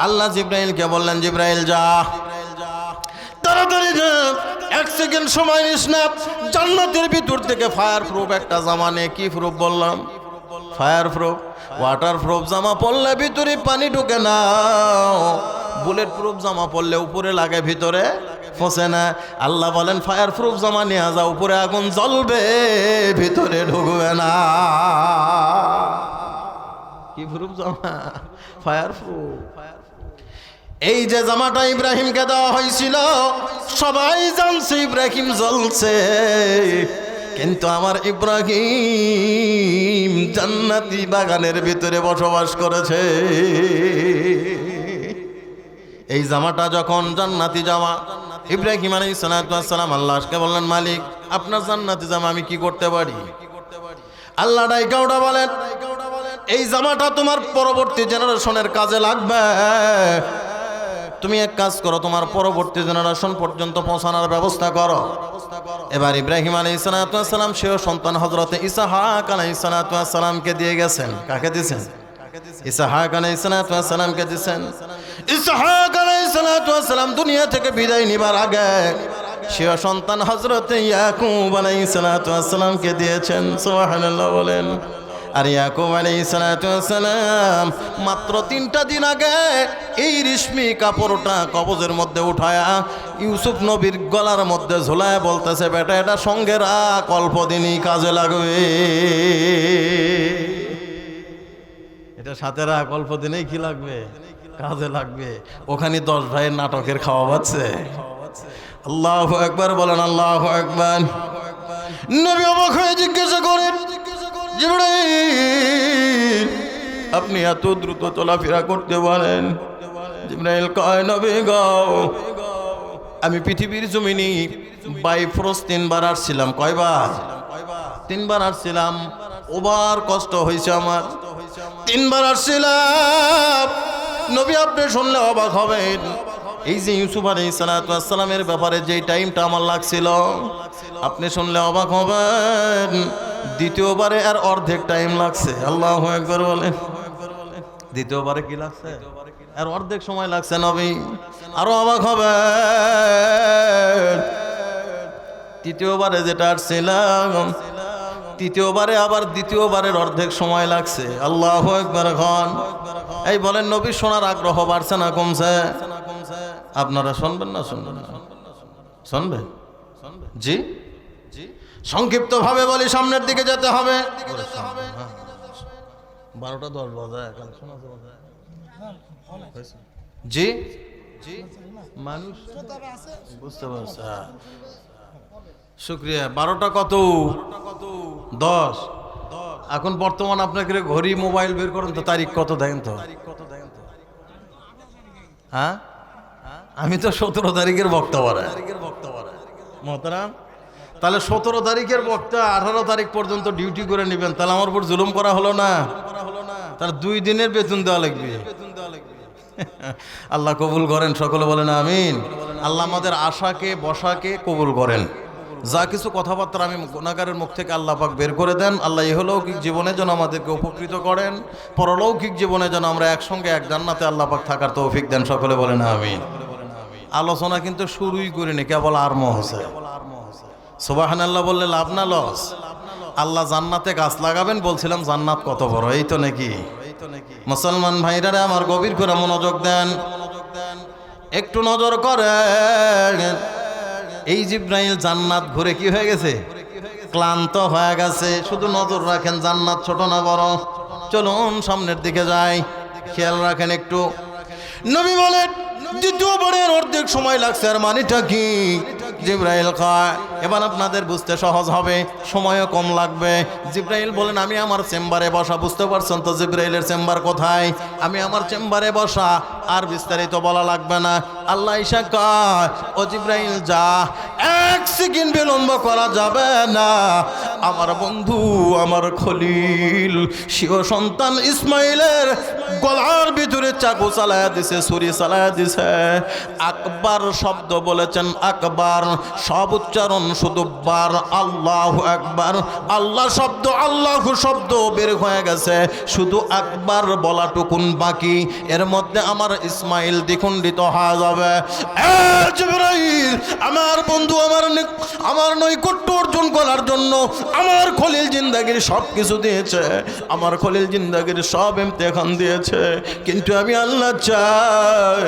আল্লাহ জিবরাইলকে বললেন জিবরাইল যা, তাড়াতাড়ি যা, এক সেকেন্ড সময় নিস না, জান্নাতের ভিতর থেকে ফায়ার প্রুফ একটা জামা নে। কি প্রুফ বললাম? ফায়ার প্রুফ, ওয়াটার প্রুফ জামা পরলে ভিতরে পানি ঢুকে না, বুলেট প্রুফ জামা পরলে উপরে লাগে ভিতরে ফসে না। আল্লাহ বলেন ফায়ার প্রুফ জামা নিয়ে যাও, উপরে আগুন জ্বলবে ভিতরে ঢুকবে না। কি প্রুফ জামা? Fire proof. এই যে জামাটা ইব্রাহিমকে দেওয়া হয়েছিল সবাই জানছে ইব্রাহিম জ্বলছে, কিন্তু আমার ইব্রাহিম জান্নাতি বাগানের ভিতরে বসবাস করেছে। এই জামাটা যখন জান্নাতি জামা, ইব্রাহিম আলাইহিস সালাতু ওয়াস সালাম আল্লাহকে বললেন মালিক আপনার জান্নাতি জামা আমি কি করতে পারি? আল্লাহ ডাইকাউটা বলেন এই জামাটা তোমার পরবর্তী জেনারেশনের কাজে লাগবে। তুমি এক কাজ করো, তোমার পরবর্তী জেনারেশন পর্যন্ত পৌঁছানোর ব্যবস্থা করো। এবার ইব্রাহিম আলাইহিস সালাতু ওয়াস সালাম সেও সন্তান হযরতে ইসহাক আলাইহিস সালাতু ওয়াস সালামকে দিয়ে গেছেন। কাকে দিয়েছেন? ইসহাক আলাইহিস সালাতু ওয়াস সালামকে দিয়েছেন। ইসহাক আলাইহিস সালাতু ওয়াস সালাম দুনিয়া থেকে বিদায় নিবার আগে সেও সন্তান হযরতে ইয়াকুব আলাইহিস সালাতু ওয়াস সালামকে দিয়েছেন। সুবহানাল্লাহ বলেন। আর ইয়াকুব আলাইহিস সালাতু ওয়াস সালাম মাত্র 3টা দিন আগে এই রেশমি কাপড়টা কবজের মধ্যে উঠায়া ইউসুফ নবীর গলার মধ্যে ঝোলায় বলতেছে বেটা এটা সঙ্গে রাখ, অল্প দিনই কাজে লাগবে। এটা সাথে রাখ, অল্প দিনেই কি লাগবে? কাজে লাগবে। ওখানে 10 ভাইয়ের নাটকের খাওয়া পাচ্ছে। আল্লাহু আকবার বলেন, আল্লাহু আকবার। নবী অবাক হয়ে জিজ্ঞাসা করেন জিবরাইল আপনি এত দ্রুত চলাফেরা করতে পারেন? জিবরাইল কয় নবী গো আমি পৃথিবীর জমিনে বাই ফরজ 3 বার আসছিলাম। কয়বার? 3 বার আসছিলাম। ওবার কষ্ট হয়েছে আমার। 3 বার আসছিলাম। নবী আপনি শুনলে অবাক হবেন, এই যে ইউসুফ আলাইহিস সালামের ব্যাপারে যে টাইমটা আমার লাগছিল, আপনি শুনলে অবাক হবেন, দ্বিতীয়বারে আর অর্ধেক টাইম লাগছে। আল্লাহু আকবার বলেন। দ্বিতীয়বারে কি লাগছে? আর অর্ধেক সময় লাগছে নবী। আরো অবাক হবেন, তৃতীয়বারে যেটা আসছিলাম, তৃতীয়বারে আবার দ্বিতীয়বারের অর্ধেক সময় লাগছে। আল্লাহু আকবার খান। এই বলেন, নবী শোনার আগ্রহ বাড়ছে না কমছে? আপনারা শুনবেন না শুনবেন না? শুনবেন? জি জি। সংক্ষিপ্ত ভাবে বলি, সামনের দিকে যেতে হবে। 12টা 10 বাজে কালেকশন আছে বাজে। জি জি। মানুষ বুঝতে পারছে। শুক্রিয়া। 12টা কত? 10। এখন বর্তমান আপনাকে ঘড়ি মোবাইল বের করেন তো, তারিখ কত দেখেন তো। হ্যাঁ, আমি তো 17 তারিখের বক্তা বাড়াই মহতারাম। তাহলে 17 তারিখের বক্তা 18 তারিখ পর্যন্ত ডিউটি করে নেবেন, তাহলে আমার উপর জুলুম করা হলো না? তাহলে 2 দিনের বেতন দেওয়া লাগবে। আল্লাহ কবুল করেন, সকলে বলেন আমিন। আল্লাহ আমাদের আশাকে বসাকে কবুল করেন। যা কিছু কথাবার্তা আমি গুনাহগারের মুখ থেকে আল্লাহ পাক বের করে দেন। আল্লাহ ইহলৌকিক জীবনে যেন আমাদেরকে উপকৃত করেন, পরলৌকিক জীবনে যেন আমরা একসঙ্গে এক জান্নাতে আল্লাহ পাক থাকার তৌফিক দেন। সকলে বলেন আমিন। আলোচনা কিন্তু শুরুই করিনি, কেবল আরম্ভ হয়েছে। সুবহানাল্লাহ বললে লাভ না লস? আল্লাহ জান্নাতে গাছ লাগাবেন বলছিলাম, জান্নাত কত বড়, এই তো নাকি? মুসলমান ভাইরা আমার গভীর করে মনোযোগ দেন, একটু নজর করেন। এই জিব্রাইল জান্নাত ঘুরে কি হয়ে গেছে? ক্লান্ত হয়ে গেছে। শুধু নজর রাখেন, জান্নাত ছোট না বড়? চলুন সামনের দিকে যাই, খেয়াল রাখেন একটু। নবী বলেন দ্বিতীয়বারের অর্ধেক সময় লাগছে। আর মানেটা কি? জিব্রাইল কয়, এবার আপনাদের বুঝতে সহজ হবে, সময়ও কম লাগবে। জিব্রাইল বলেন, আমি আমার চেম্বারে বসা। বুঝতে পারছেন তো জিব্রাইলের চেম্বার কোথায়? আমি আমার চেম্বারে বসা, আর বিস্তারিত বলা লাগবে না। আল্লাহ ঈশা কয়, ও জিব্রাইল যা, 1 সেকেন্ড বিলম্ব করা যাবে না। আমার বন্ধু, আমার খলিল, শিও সন্তান ইসমাইলের গলার ভিতরে চাকু চালায়া দিছে, ছুরি চালায়া দিছে। আকবার শব্দ বলেছেন, আকবার। সব উচ্চারণ শুধু বার, আল্লাহু আকবার। আল্লাহ শব্দ, আল্লাহু শব্দ বের হয়ে গেছে, শুধু আকবার বলাটুকুন বাকি। এর মধ্যে আমার ইসমাইল দ্বিখণ্ডিত হয়ে যাবে। জিবরাইল, আমার বন্ধু, আমার নৈকট্য অর্জন করার জন্য আমার খলিল জিন্দাগির সব কিছু দিয়েছে, আমার খলিল জিন্দাগির সব ইমতিহান দিয়েছে, কিন্তু আমি আল্লাহ চাই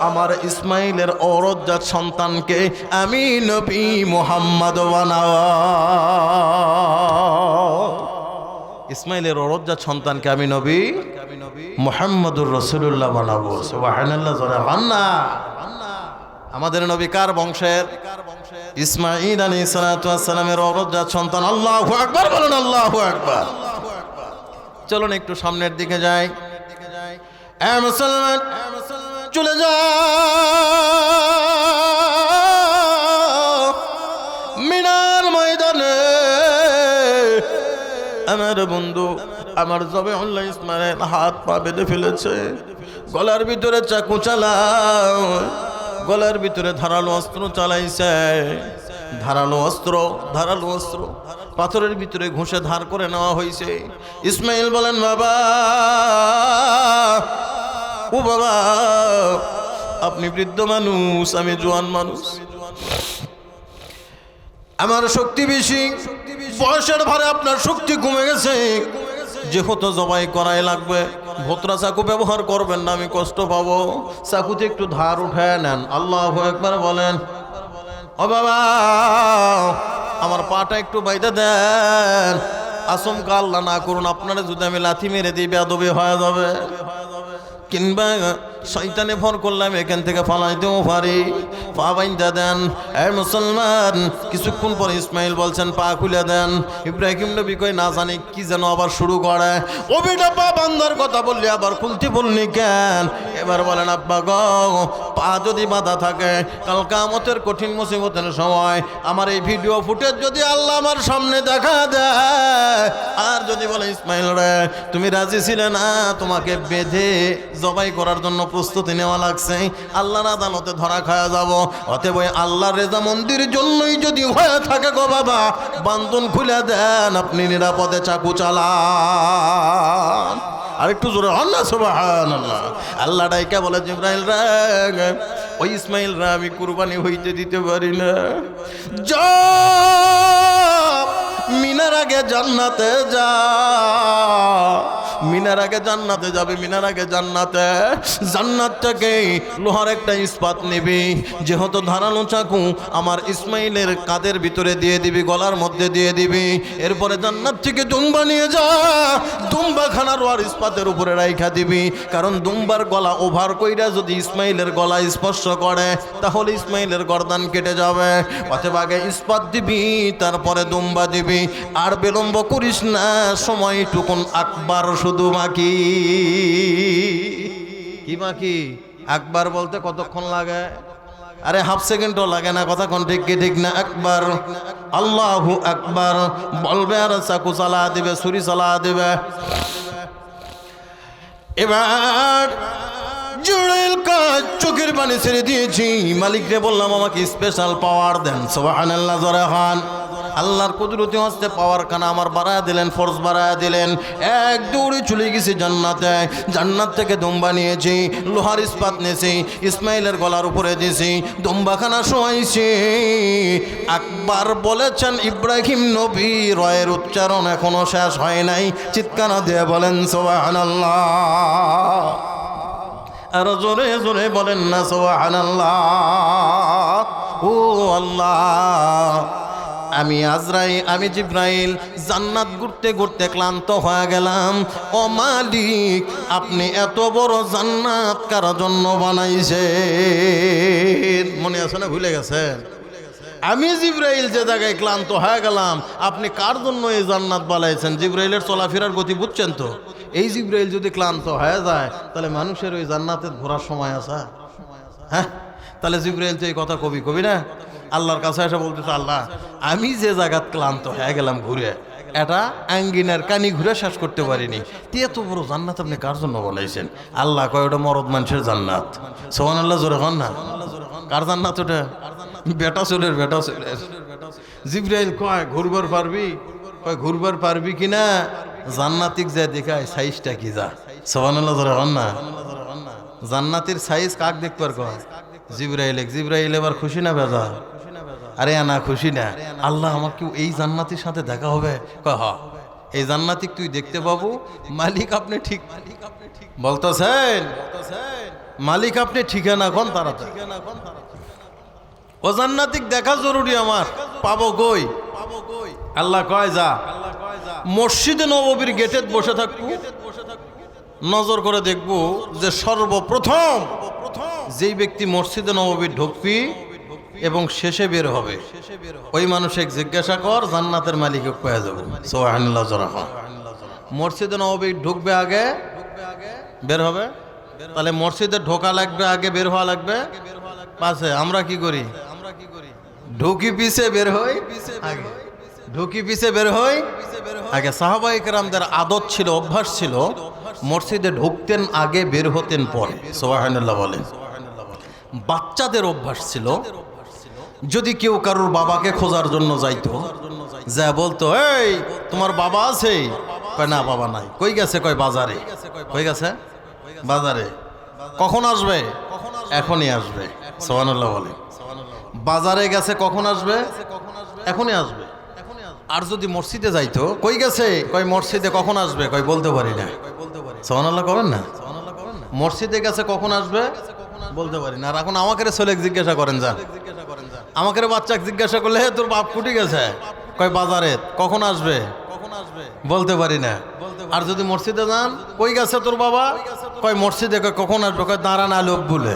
আমার ইসমাইলের ঔরজাত সন্তানকে আমি নবী মুহাম্মদ বানাও। ইসমাইলের ঔরজাত সন্তানকে আমি নবী মুহাম্মদুর রাসূলুল্লাহ বানাবো। সুবহানাল্লাহ। আমাদের নবী কার বংশের? ইসমাইল আলাইহিস সালাতু ওয়াস সালামের ঔরজাত সন্তান। আল্লাহু আকবার বলুন, আল্লাহু আকবার। চলুন একটু সামনের দিকে যাই। এ মুসলমান, চলে যাও মিনার ময়দানে। আমার বন্ধু, আমার জবেউল্লাহ ইসমাইল হাত পা বেঁধে ফেলেছে, গলার ভিতরে চাকু চালাও, গলার ভিতরে ধারালো অস্ত্র চালাইছে। ধারালো অস্ত্র, ধারালো অস্ত্র পাথরের ভিতরে ঘুষে ধার করে নেওয়া হয়েছে। ইসমাইল বলেন, বাবা, ও বাবা, আপনি বৃদ্ধ মানুষ, আমি জোয়ান মানুষ, আমার শক্তি বেশি, বয়সের ভারে আপনার শক্তি কমে গেছে, যেহেতু জবাই করাই লাগবে, ভোতরা চাকু ব্যবহার করবেন না, আমি কষ্ট পাবো, চাকুতে একটু ধার উঠায় নেন। আল্লাহু আকবার বলেন। ও বাবা, আমার পাটা একটু বাইতে দেন, আচমকা আল্লাহ না করুন আপনারা যদি আমি লাথি মেরে দিই, বেয়াদবি হয়ে যাবে, কিংবা শয়তানে ভর করলাম এখান থেকে ফালাইতেও পারি, পা বাইন্ধা দেন। এ মুসলমান, কিছুক্ষণ পর ইসমাইল বলছেন, পা খুলে দেন। ইব্রাহিম নবী কই, না জানি কি যেন আবার শুরু করে। ও বেটা, পা বান্ধার কথা বললি, আবার খুলতে বললি কেন? এবার বলেন, আব্বা গো, পা পা যদি বাঁধা থাকে, কাল কিয়ামতের কঠিন মুসিবতের সময় আমার এই ভিডিও ফুটেজ যদি আল্লাহ আমার সামনে দেখা দেয়, আর যদি বলে ইসমাইল রে তুমি রাজি ছিলে না, তোমাকে বেঁধে জবাই করার জন্য প্রস্তুতি নেওয়া লাগছে, আল্লাহর আদালতে ধরা খাওয়া যাব। অতএব আল্লাহর রেজামন্দির জন্যই যদি হয়ে থাকে গো বাবা, বান্ধন খুলে দেন, আপনি নিরাপদে চাকু চালান। আর একটু জোরে আল্লাহ সুবহানাল্লাহ। আল্লাহ ডাইকা বলে জিবরাইল রে ওই ইসমাইল রে আমি কুরবানি হইতে দিতে পারি না, যা মিনার আগে জান্নাতে যা, মিনার আগে জান্নাতে যাবে, মিনার আগে জান্নাতে, জান্নাত থেকে লোহার একটা ইস্পাত নিবি, যেহেতু ধারালো চাকু আমার ইসমাইলের কাদের ভিতরে দিয়ে দিবি, গলার মধ্যে দিয়ে দিবি, এরপরে জান্নাত থেকে দুম্বা নিয়ে যা, দুম্বা খানার আর ইস্পাতের উপরে রাইখা দিবি, কারণ দুম্বার গলা ওভার কইরা যদি ইসমাইলের গলা স্পর্শ করে তাহলে ইসমাইলের গর্দান কেটে যাবে। অতএব আগে ইস্পাত দিবি, তারপরে দুম্বা দিবি, আর বিলম্ব করিস না, সময়টুকুন আকবার শুধু বাকি। কি বাকি? আকবার বলতে কতক্ষণ লাগে? আরে হাফ সেকেন্ডও লাগে না, কথা কোন ঠিক কি ঠিক না? আকবার, আল্লাহু আকবার বলবে আর চাকু চালা দিবে, ছুরি চালা দিবে। এবার জিবরাইল কাজ চোখের পানি ছেড়ে দিয়েছি, মালিকরে বললাম আমাকে স্পেশাল পাওয়ার দেন। সুবহানাল্লাহ জোরে খান। আল্লাহর কুদরতি হস্তে পাওয়ার খানা আমার বাড়ায় দিলেন, ফোর্স বাড়ায় দিলেন, এক দৌড়ে চলে গেছি জান্নাতে। জান্নাত থেকে দুম্বা নিয়েছি, লোহার ইস্পাত নিয়েছি, ইসমাইলের গলার উপরে দিয়েছি, দুম্বাখানা শোয়াইছি। আকবার বলেছেন ইব্রাহিম নবী, রয়ের উচ্চারণ এখনো শেষ হয় নাই, চিৎকার দিয়ে বলেন সুবহানাল্লাহ। আর জোরে জোরে বলেন না সুবহানাল্লাহ। ও আল্লাহ, আমি আজরাইল, আমি জিবরাইল জান্নাত ঘুরতে ঘুরতে ক্লান্ত হয়ে গেলাম। ও মালিক, আপনি এত বড় জান্নাত কার জন্য বানাইছেন? মনে আছে না? ভুলে গেছেন? আমি জিবরাইল যে জায়গায় ক্লান্ত হয়ে গেলাম, আপনি কার জন্য এই জান্নাত বানাইছেন? জিবরাইলের চলাফেরার গতি বুঝছেন তো? এই জিবরাইল যদি ক্লান্ত হয়ে যায় তাহলে মানুষের ওই জান্নাতে ঘোরার সময় আছে? হ্যাঁ, তাহলে জিবরাইল তো এই কথা কবি না? আল্লাহর কাছে এসে বলতেছে, আল্লাহ আমি যে জায়গাত ক্লান্ত হয়ে গেলাম ঘুরে, এটা আঙ্গিনার কানি ঘুরে শেষ করতে পারিনি, এত বড় জান্নাত আপনি কার জন্য বলাইছেন? আল্লাহ কয় ওটা মরদ মানুষের জান্নাত। সুবহানাল্লাহ জোরে হন না। কার জান্নাত ওটা? বেটা চুলের, বেটা চুলের। জিবরাইল কয় ঘুরবার পারবি? কয় ঘুরবার পারবি কিনা জান্নাতিক যা দেখায় সাইজটা কি যা। সুবহানাল্লাহ জোরে হন না। জান্নাতের সাইজ কাক দেখবার কয়? জিবরাইল। জিবরাইল এবার খুশি না বেজা? আরে না খুশি না। আল্লাহ আমার কি এই জান্নাতির সাথে দেখা হবে? কয় হ্যাঁ, এই জান্নাতিক তুই দেখতে পাবো। মালিক আপনি ঠিক বলতেছেন? মালিক আপনি ঠিকানা কোন তাড়াতাড়ি? ও জান্নাতিক দেখা জরুরি আমার, পাবো কই? আল্লাহ কয় যা মসজিদে নববীর গেটে বসে থাকবো, নজর করে দেখবো যে সর্বপ্রথম যেই ব্যক্তি মসজিদে নববী ঢুকবি এবং শেষে বের হবে, ওই মানুষকে জিজ্ঞাসা কর জান্নাতের মালিক পেয়ে যাবো। সুবহানাল্লাহ জারাহা। মসজিদে নববী ঢুকবে আগে বের হবে, তাহলে মসজিদে ঢোকা লাগবে আগে, বের হওয়া লাগবে পাশে। আমরা কি করি? ঢুকি পিছে বের হই আগে, ঢুকি পিছে বের হই আগে। সাহাবায়ে কেরামদের আদত ছিল, অভ্যাস ছিল, মসজিদে ঢুকতেন আগে, বের হতেন পরে। সুবহানাল্লাহ বলেন। বাচ্চাদের অভ্যাস ছিল, যদি কেউ কারোর বাবাকে খোঁজার জন্য যাইতো, যা বলতো এই তোমার বাবা আছে? কয় না বাবা নাই। কই গেছে? কয় বাজারে। কই গেছে? বাজারে। কখন আসবে? এখনই আসবে। সুবহানাল্লাহ বলে। বাজারে গেছে, কখন আসবে? এখনই আসবে। আর যদি মসজিদে যাইতো, কই গেছে? কয় মসজিদে। কখন আসবে? কয় বলতে পারি না। সুবহানাল্লাহ করেন না? মসজিদে গেছে, কখন আসবে বলতে পারি না। আর এখন আমাকে ছেলে জিজ্ঞাসা করেন, যান আমাকে বাচ্চা জিজ্ঞাসা করলে হে তোর বাপ কুটি গেছে? কয় বাজারে। কখন আসবে? বলতে পারি না। আর যদি মসজিদে যান, কই গেছে তোর বাবা? কয় মসজিদে। কয় কখন আসবে? কয় দাঁড়ান আলোক বলে।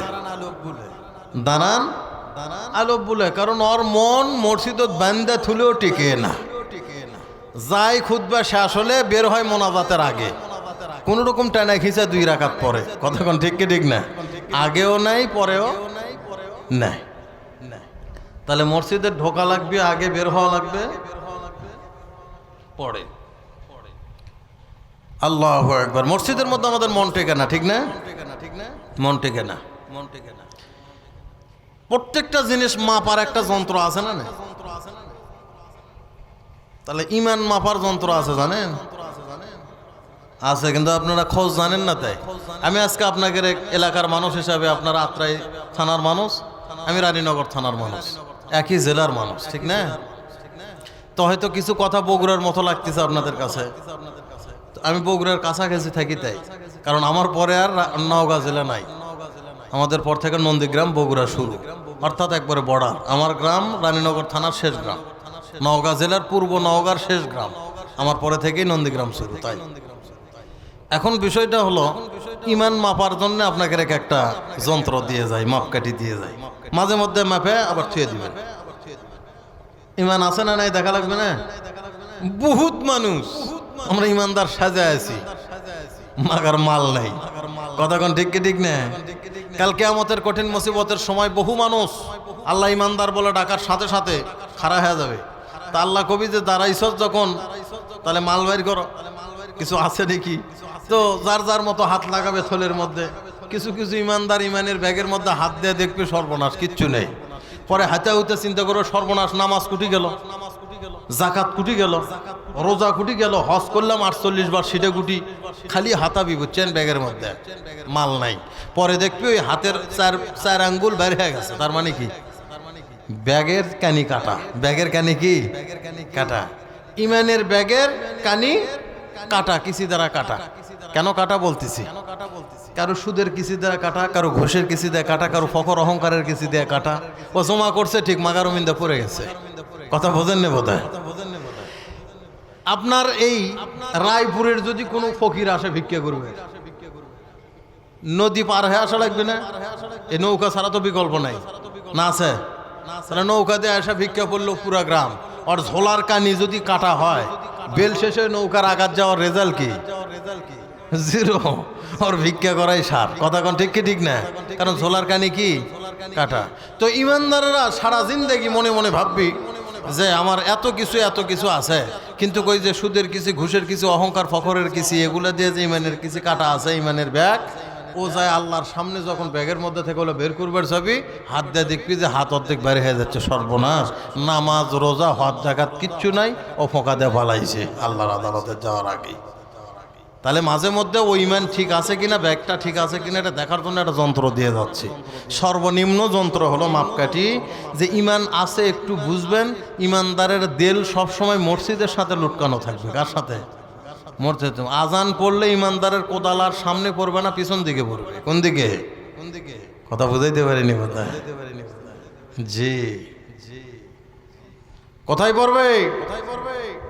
দাঁড়ান আলোক বলে, কারণ ওর মন মসজিদত বান্দা থুলেও টিকে না। যাই খুতবা শেষ হলে বের হয় মোনাজাতের আগে, কোন রকম টানা খিচা 2 রাকাত পরে। কথা কোন ঠিক কি ঠিক না? আগেও নাই পরেও নেয়। তাহলে মসজিদে ঢোকা লাগবে আগে, বের হওয়া লাগবে পরে। আল্লাহু আকবার। মসজিদের মধ্যে আমাদের মন টেকে না, ঠিক না? মন টেকে না। প্রত্যেকটা জিনিস মাপার একটা যন্ত্র আছে না? তাহলে ইমান মাপার যন্ত্র আছে, জানেন? আছে, কিন্তু আপনারা খোঁজ জানেন না। তাই আমি আজকে আপনাদের এলাকার মানুষ হিসাবে, আপনারা আত্রাই থানার মানুষ, আমি রানীনগর থানার মানুষ, একই জেলার মানুষ, ঠিক না? তো হয়তো কিছু কথা বগুড়ার মতো লাগতেছে আপনাদের কাছে। আমি বগুড়ার কাছাকাছি থাকি, তাই কারণ আমার পরে আর নওগাঁ জেলা নাই। আমাদের পর থেকে নন্দীগ্রাম বগুড়া শুরু, অর্থাৎ একবারে বর্ডার। আমার গ্রাম রানীনগর থানার শেষ গ্রাম, নওগাঁ জেলার পূর্ব নওগাঁর শেষ গ্রাম, আমার পরে থেকেই নন্দীগ্রাম শুরু। তাই এখন বিষয়টা হলো, ইমান মাপার জন্য আপনাকে একটা যন্ত্র দিয়ে যায়, মাপকাঠি দিয়ে যায়। মাঝে মধ্যে মাপে আবার থুয়ে দিবেন। ইমান আছে না নাই দেখা লাগবে না? বহুত মানুষ আমরা ইমানদার সাজায় আছি, মাগার মাল নাই। কথা কোন ঠিক কি ঠিক না? কাল কিয়ামতের কঠিন মুসিবতের সময় বহু মানুষ আল্লাহ ইমানদার বলে ডাকার সাথে সাথে খাড়া হয়ে যাবে। তা আল্লাহ কবি যে দাঁড়াইছ যখন, তাহলে মাল বাইর করো, কিছু আছে নাকি? তো যার যার মতো হাত লাগাবে থলের মধ্যে। কিছু কিছু ইমানদার ইমানের ব্যাগের মধ্যে হাত দিয়ে দেখবে সর্বনাশ, কিচ্ছু নেই। পরে হাতে হইতে চিন্তা করো সর্বনাশ, নামাজ কুটি গেল, জাকাত কুটি গেল, রোজা কুটি গেল, হজ করলাম 48 বার, সিটে গুটি, খালি হাতাবি, বুঝছেন, ব্যাগের মধ্যে মাল নাই। পরে দেখবি ওই হাতের চার আঙ্গুল বের হয়ে গেছে। তার মানে কি? ব্যাগের কানি কাটা। ব্যাগের কানি কি? কাটা। ইমানের ব্যাগের কানি কাটা, কিসি দ্বারা কাটা। কেন কাটা বলতেছি? কারো সুদের কিসি দ্বারা কাটা, কারো ঘুষের কিসি দিয়ে কাটা, কারো ফখর অহংকারের কিসি দিয়ে কাটা। ও জমা করছে ঠিক মাগারমিন্দা পড়ে গেছে। কথা বোঝেন না বোধ হয়? আপনার এই রায়পুরের যদি কোনো ফকির আসে ভিক্ষা করবে, নদী পার হয়ে আসা লাগবে না? এই নৌকা ছাড়া তো বিকল্প নাই, না আছে? তাহলে নৌকা দিয়ে আসা ভিক্ষা করলো পুরা গ্রাম। আর ঝোলার কানি যদি কাটা হয়, বেল শেষে নৌকার আঘাত যাওয়ার রেজাল্ট কি? জিরো। ওর ভিক্ষা করাই সার। কথা কোন ঠিক কি ঠিক না? কারণ ঝোলার কানি কি? কাটা। তো ইমানদাররা সারা জিন্দেগি মনে মনে ভাববি যে আমার এত কিছু আছে, কিন্তু কই যে সুদের কিছু, ঘুষের কিছু, অহংকার ফখরের কিছু, এগুলো দিয়ে যে ইমানের কিছু কাটা আছে, ইমানের ব্যাগ, ও যায় আল্লাহর সামনে যখন ব্যাগের মধ্যে থেকে ওগুলো বের করবার ছবি, হাত দিয়ে দেখবি যে হাত অর্ধেক বের হয়ে যাচ্ছে। সর্বনাশ, নামাজ রোজা হজ জাকাত কিচ্ছু নাই, ও ফোঁকা দিয়ে পালাইছে আল্লাহর আদালতে যাওয়ার আগে। তাহলে মাঝে মধ্যে ওই ইমান ঠিক আছে কিনা, ব্যাগটা ঠিক আছে কিনা, এটা দেখার জন্য একটা যন্ত্র দিয়ে যাচ্ছে। সর্বনিম্ন যন্ত্র হলো মাপকাঠি, যে ইমান আছে একটু বুঝবেন। ইমানদারের দিল সবসময় মসজিদের সাথে লুটকানো থাকবে। কার সাথে? মসজিদ। আজান পড়লে ইমানদারের কোদালার সামনে পড়বে না, পিছন দিকে পড়বে। কোন দিকে? কথা বুঝাইতে পারিনি কথা? জি, কোথায় পড়বে?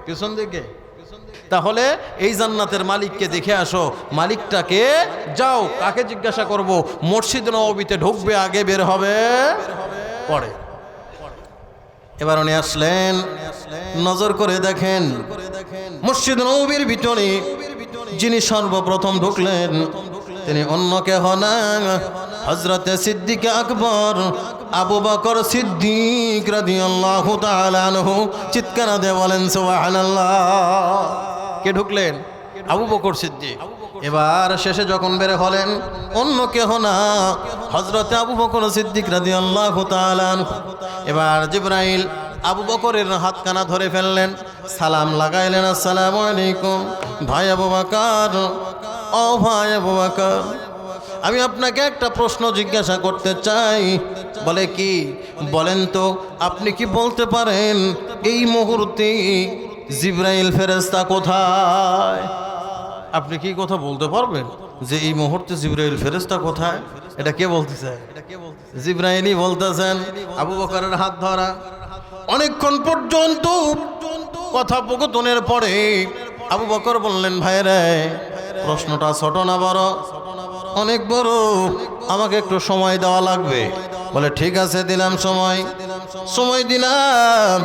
পিছন দিকে। তাহলে এই জান্নাতের মালিককে দেখে আসো। মালিকটাকে যাও, কাকে জিজ্ঞাসা করব? মসজিদ নববীতে ঢুকবে আগে, বের হবে পরে। এবার উনি আসলেন, নজর করে দেখেন মসজিদ নববীর ভিতরে যিনি সর্বপ্রথম ঢুকলেন তিনি অন্য কেহ না, হযরতে সিদ্দিক আকবর আবু বকর সিদ্দিক রাদিয়াল্লাহু তাআলা আনহু। চিৎকার দিয়ে বলেন সুবহানাল্লাহ। কে ঢুকলেন? আবু বকর সিদ্দিক। এবার শেষে যখন বের হলেন, অন্য কেহ না, হযরতে আবু বকর সিদ্দিক রাদিয়াল্লাহু তাআলা আনহু। এবার জিবরাইল আবু বকরের হাতখানা ধরে ফেললেন, সালাম লাগাইলেন, আসসালামু আলাইকুম ভাই আবু বকর। ও ভাই আবু বকর, আমি আপনাকে একটা প্রশ্ন জিজ্ঞাসা করতে চাই। বলে কি? বলেন তো, আপনি কি বলতে পারেন এই মুহূর্তে জিবরাইল ফেরেশতা কোথায়? আপনি কি কথা বলতে পারবেন যে এই মুহূর্তে জিবরাইল ফেরেশতা কোথায়? এটা কে বলতেছে? জিবরাইলই বলতেছেন। আবু বকরের হাত ধরা। অনেকক্ষণ পর্যন্ত কথোপকথনের পরে আবু বকর বললেন, ভাই রে, প্রশ্নটা ছোট না বড়? অনেক বড়, আমাকে একটু সময় দেওয়া লাগবে। বলে ঠিক আছে, দিলাম সময় দিলাম।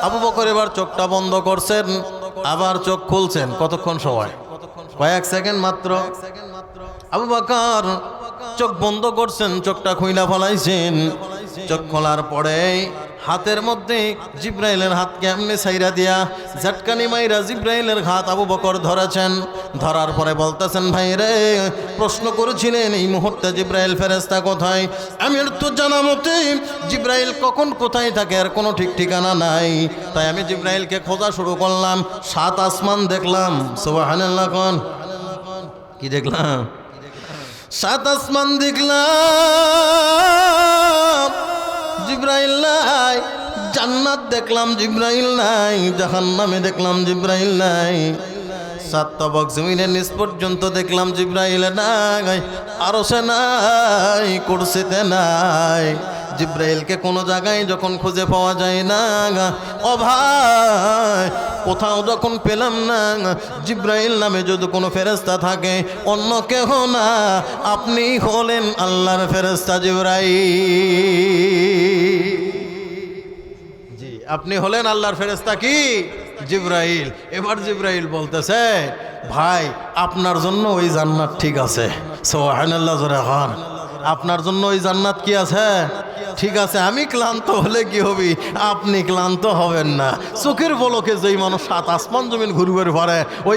আবু বকর এবার চোখটা বন্ধ করছেন, আবার চোখ খুলছেন। কতক্ষণ সময়? কয়েক সেকেন্ড মাত্র। আবু বকর চোখ বন্ধ করছেন, চোখটা খুইলা ফলাইছেন। চোখ খোলার পরে হাতের মধ্যে জিব্রাইলের হাতকে এমনি ছাইরা দিয়া ঝটকানি মাইরা জিব্রাইলের হাত আবু বকর ধরেছেন। ধরার পরে বলতেছেন, ভাই রে, প্রশ্ন করেছিলেন এই মুহূর্তে জিব্রাইল ফেরেশতা কোথায়? আমি তো জানা মতে জিব্রাইল কখন কোথায় থাকে আর কোনো ঠিক ঠিকানা নাই। তাই আমি জিব্রাইলকে খোঁজা শুরু করলাম। 7 আসমান দেখলাম। সুবহানাল্লাহ কোন কি দেখলাম? 7 আসমান দেখলাম, জিব্রাইল নাই। জান্নাত দেখলাম, জিব্রাইল নাই। জাহান্নামে দেখলাম, জিব্রাইল নাই। 7 তবক জমিনের নিচ পর্যন্ত দেখলাম, জিব্রাইল নাই। আরশে নাই, কুরসিতে নাই। জিব্রাইলকে কোনো জায়গায় যখন খুঁজে পাওয়া যায় না, ও ভাই, কোথাও যখন পেলাম না, জিব্রাইল নামে যদি কোনো ফেরেশতা থাকে, অন্য কেহ না, আপনি হলেন আল্লাহর ফেরেশতা জিব্রাইল। জি, আপনি হলেন আল্লাহর ফেরেশতা কি? জিব্রাইল। এবার জিব্রাইল বলতেছে, ভাই, আপনার জন্য ওই জান্নাত ঠিক আছে। সুবহানাল্লাহ জোরে খান। আপনার জন্য ওই জান্নাত কি আছে? ঠিক আছে। আমি ক্লান্ত হলে কি হবি? আপনি ক্লান্ত হবেন না। চোখের পলকে যেই মানুষ 7 আসমান জমিন ঘুরবে পারে, ওই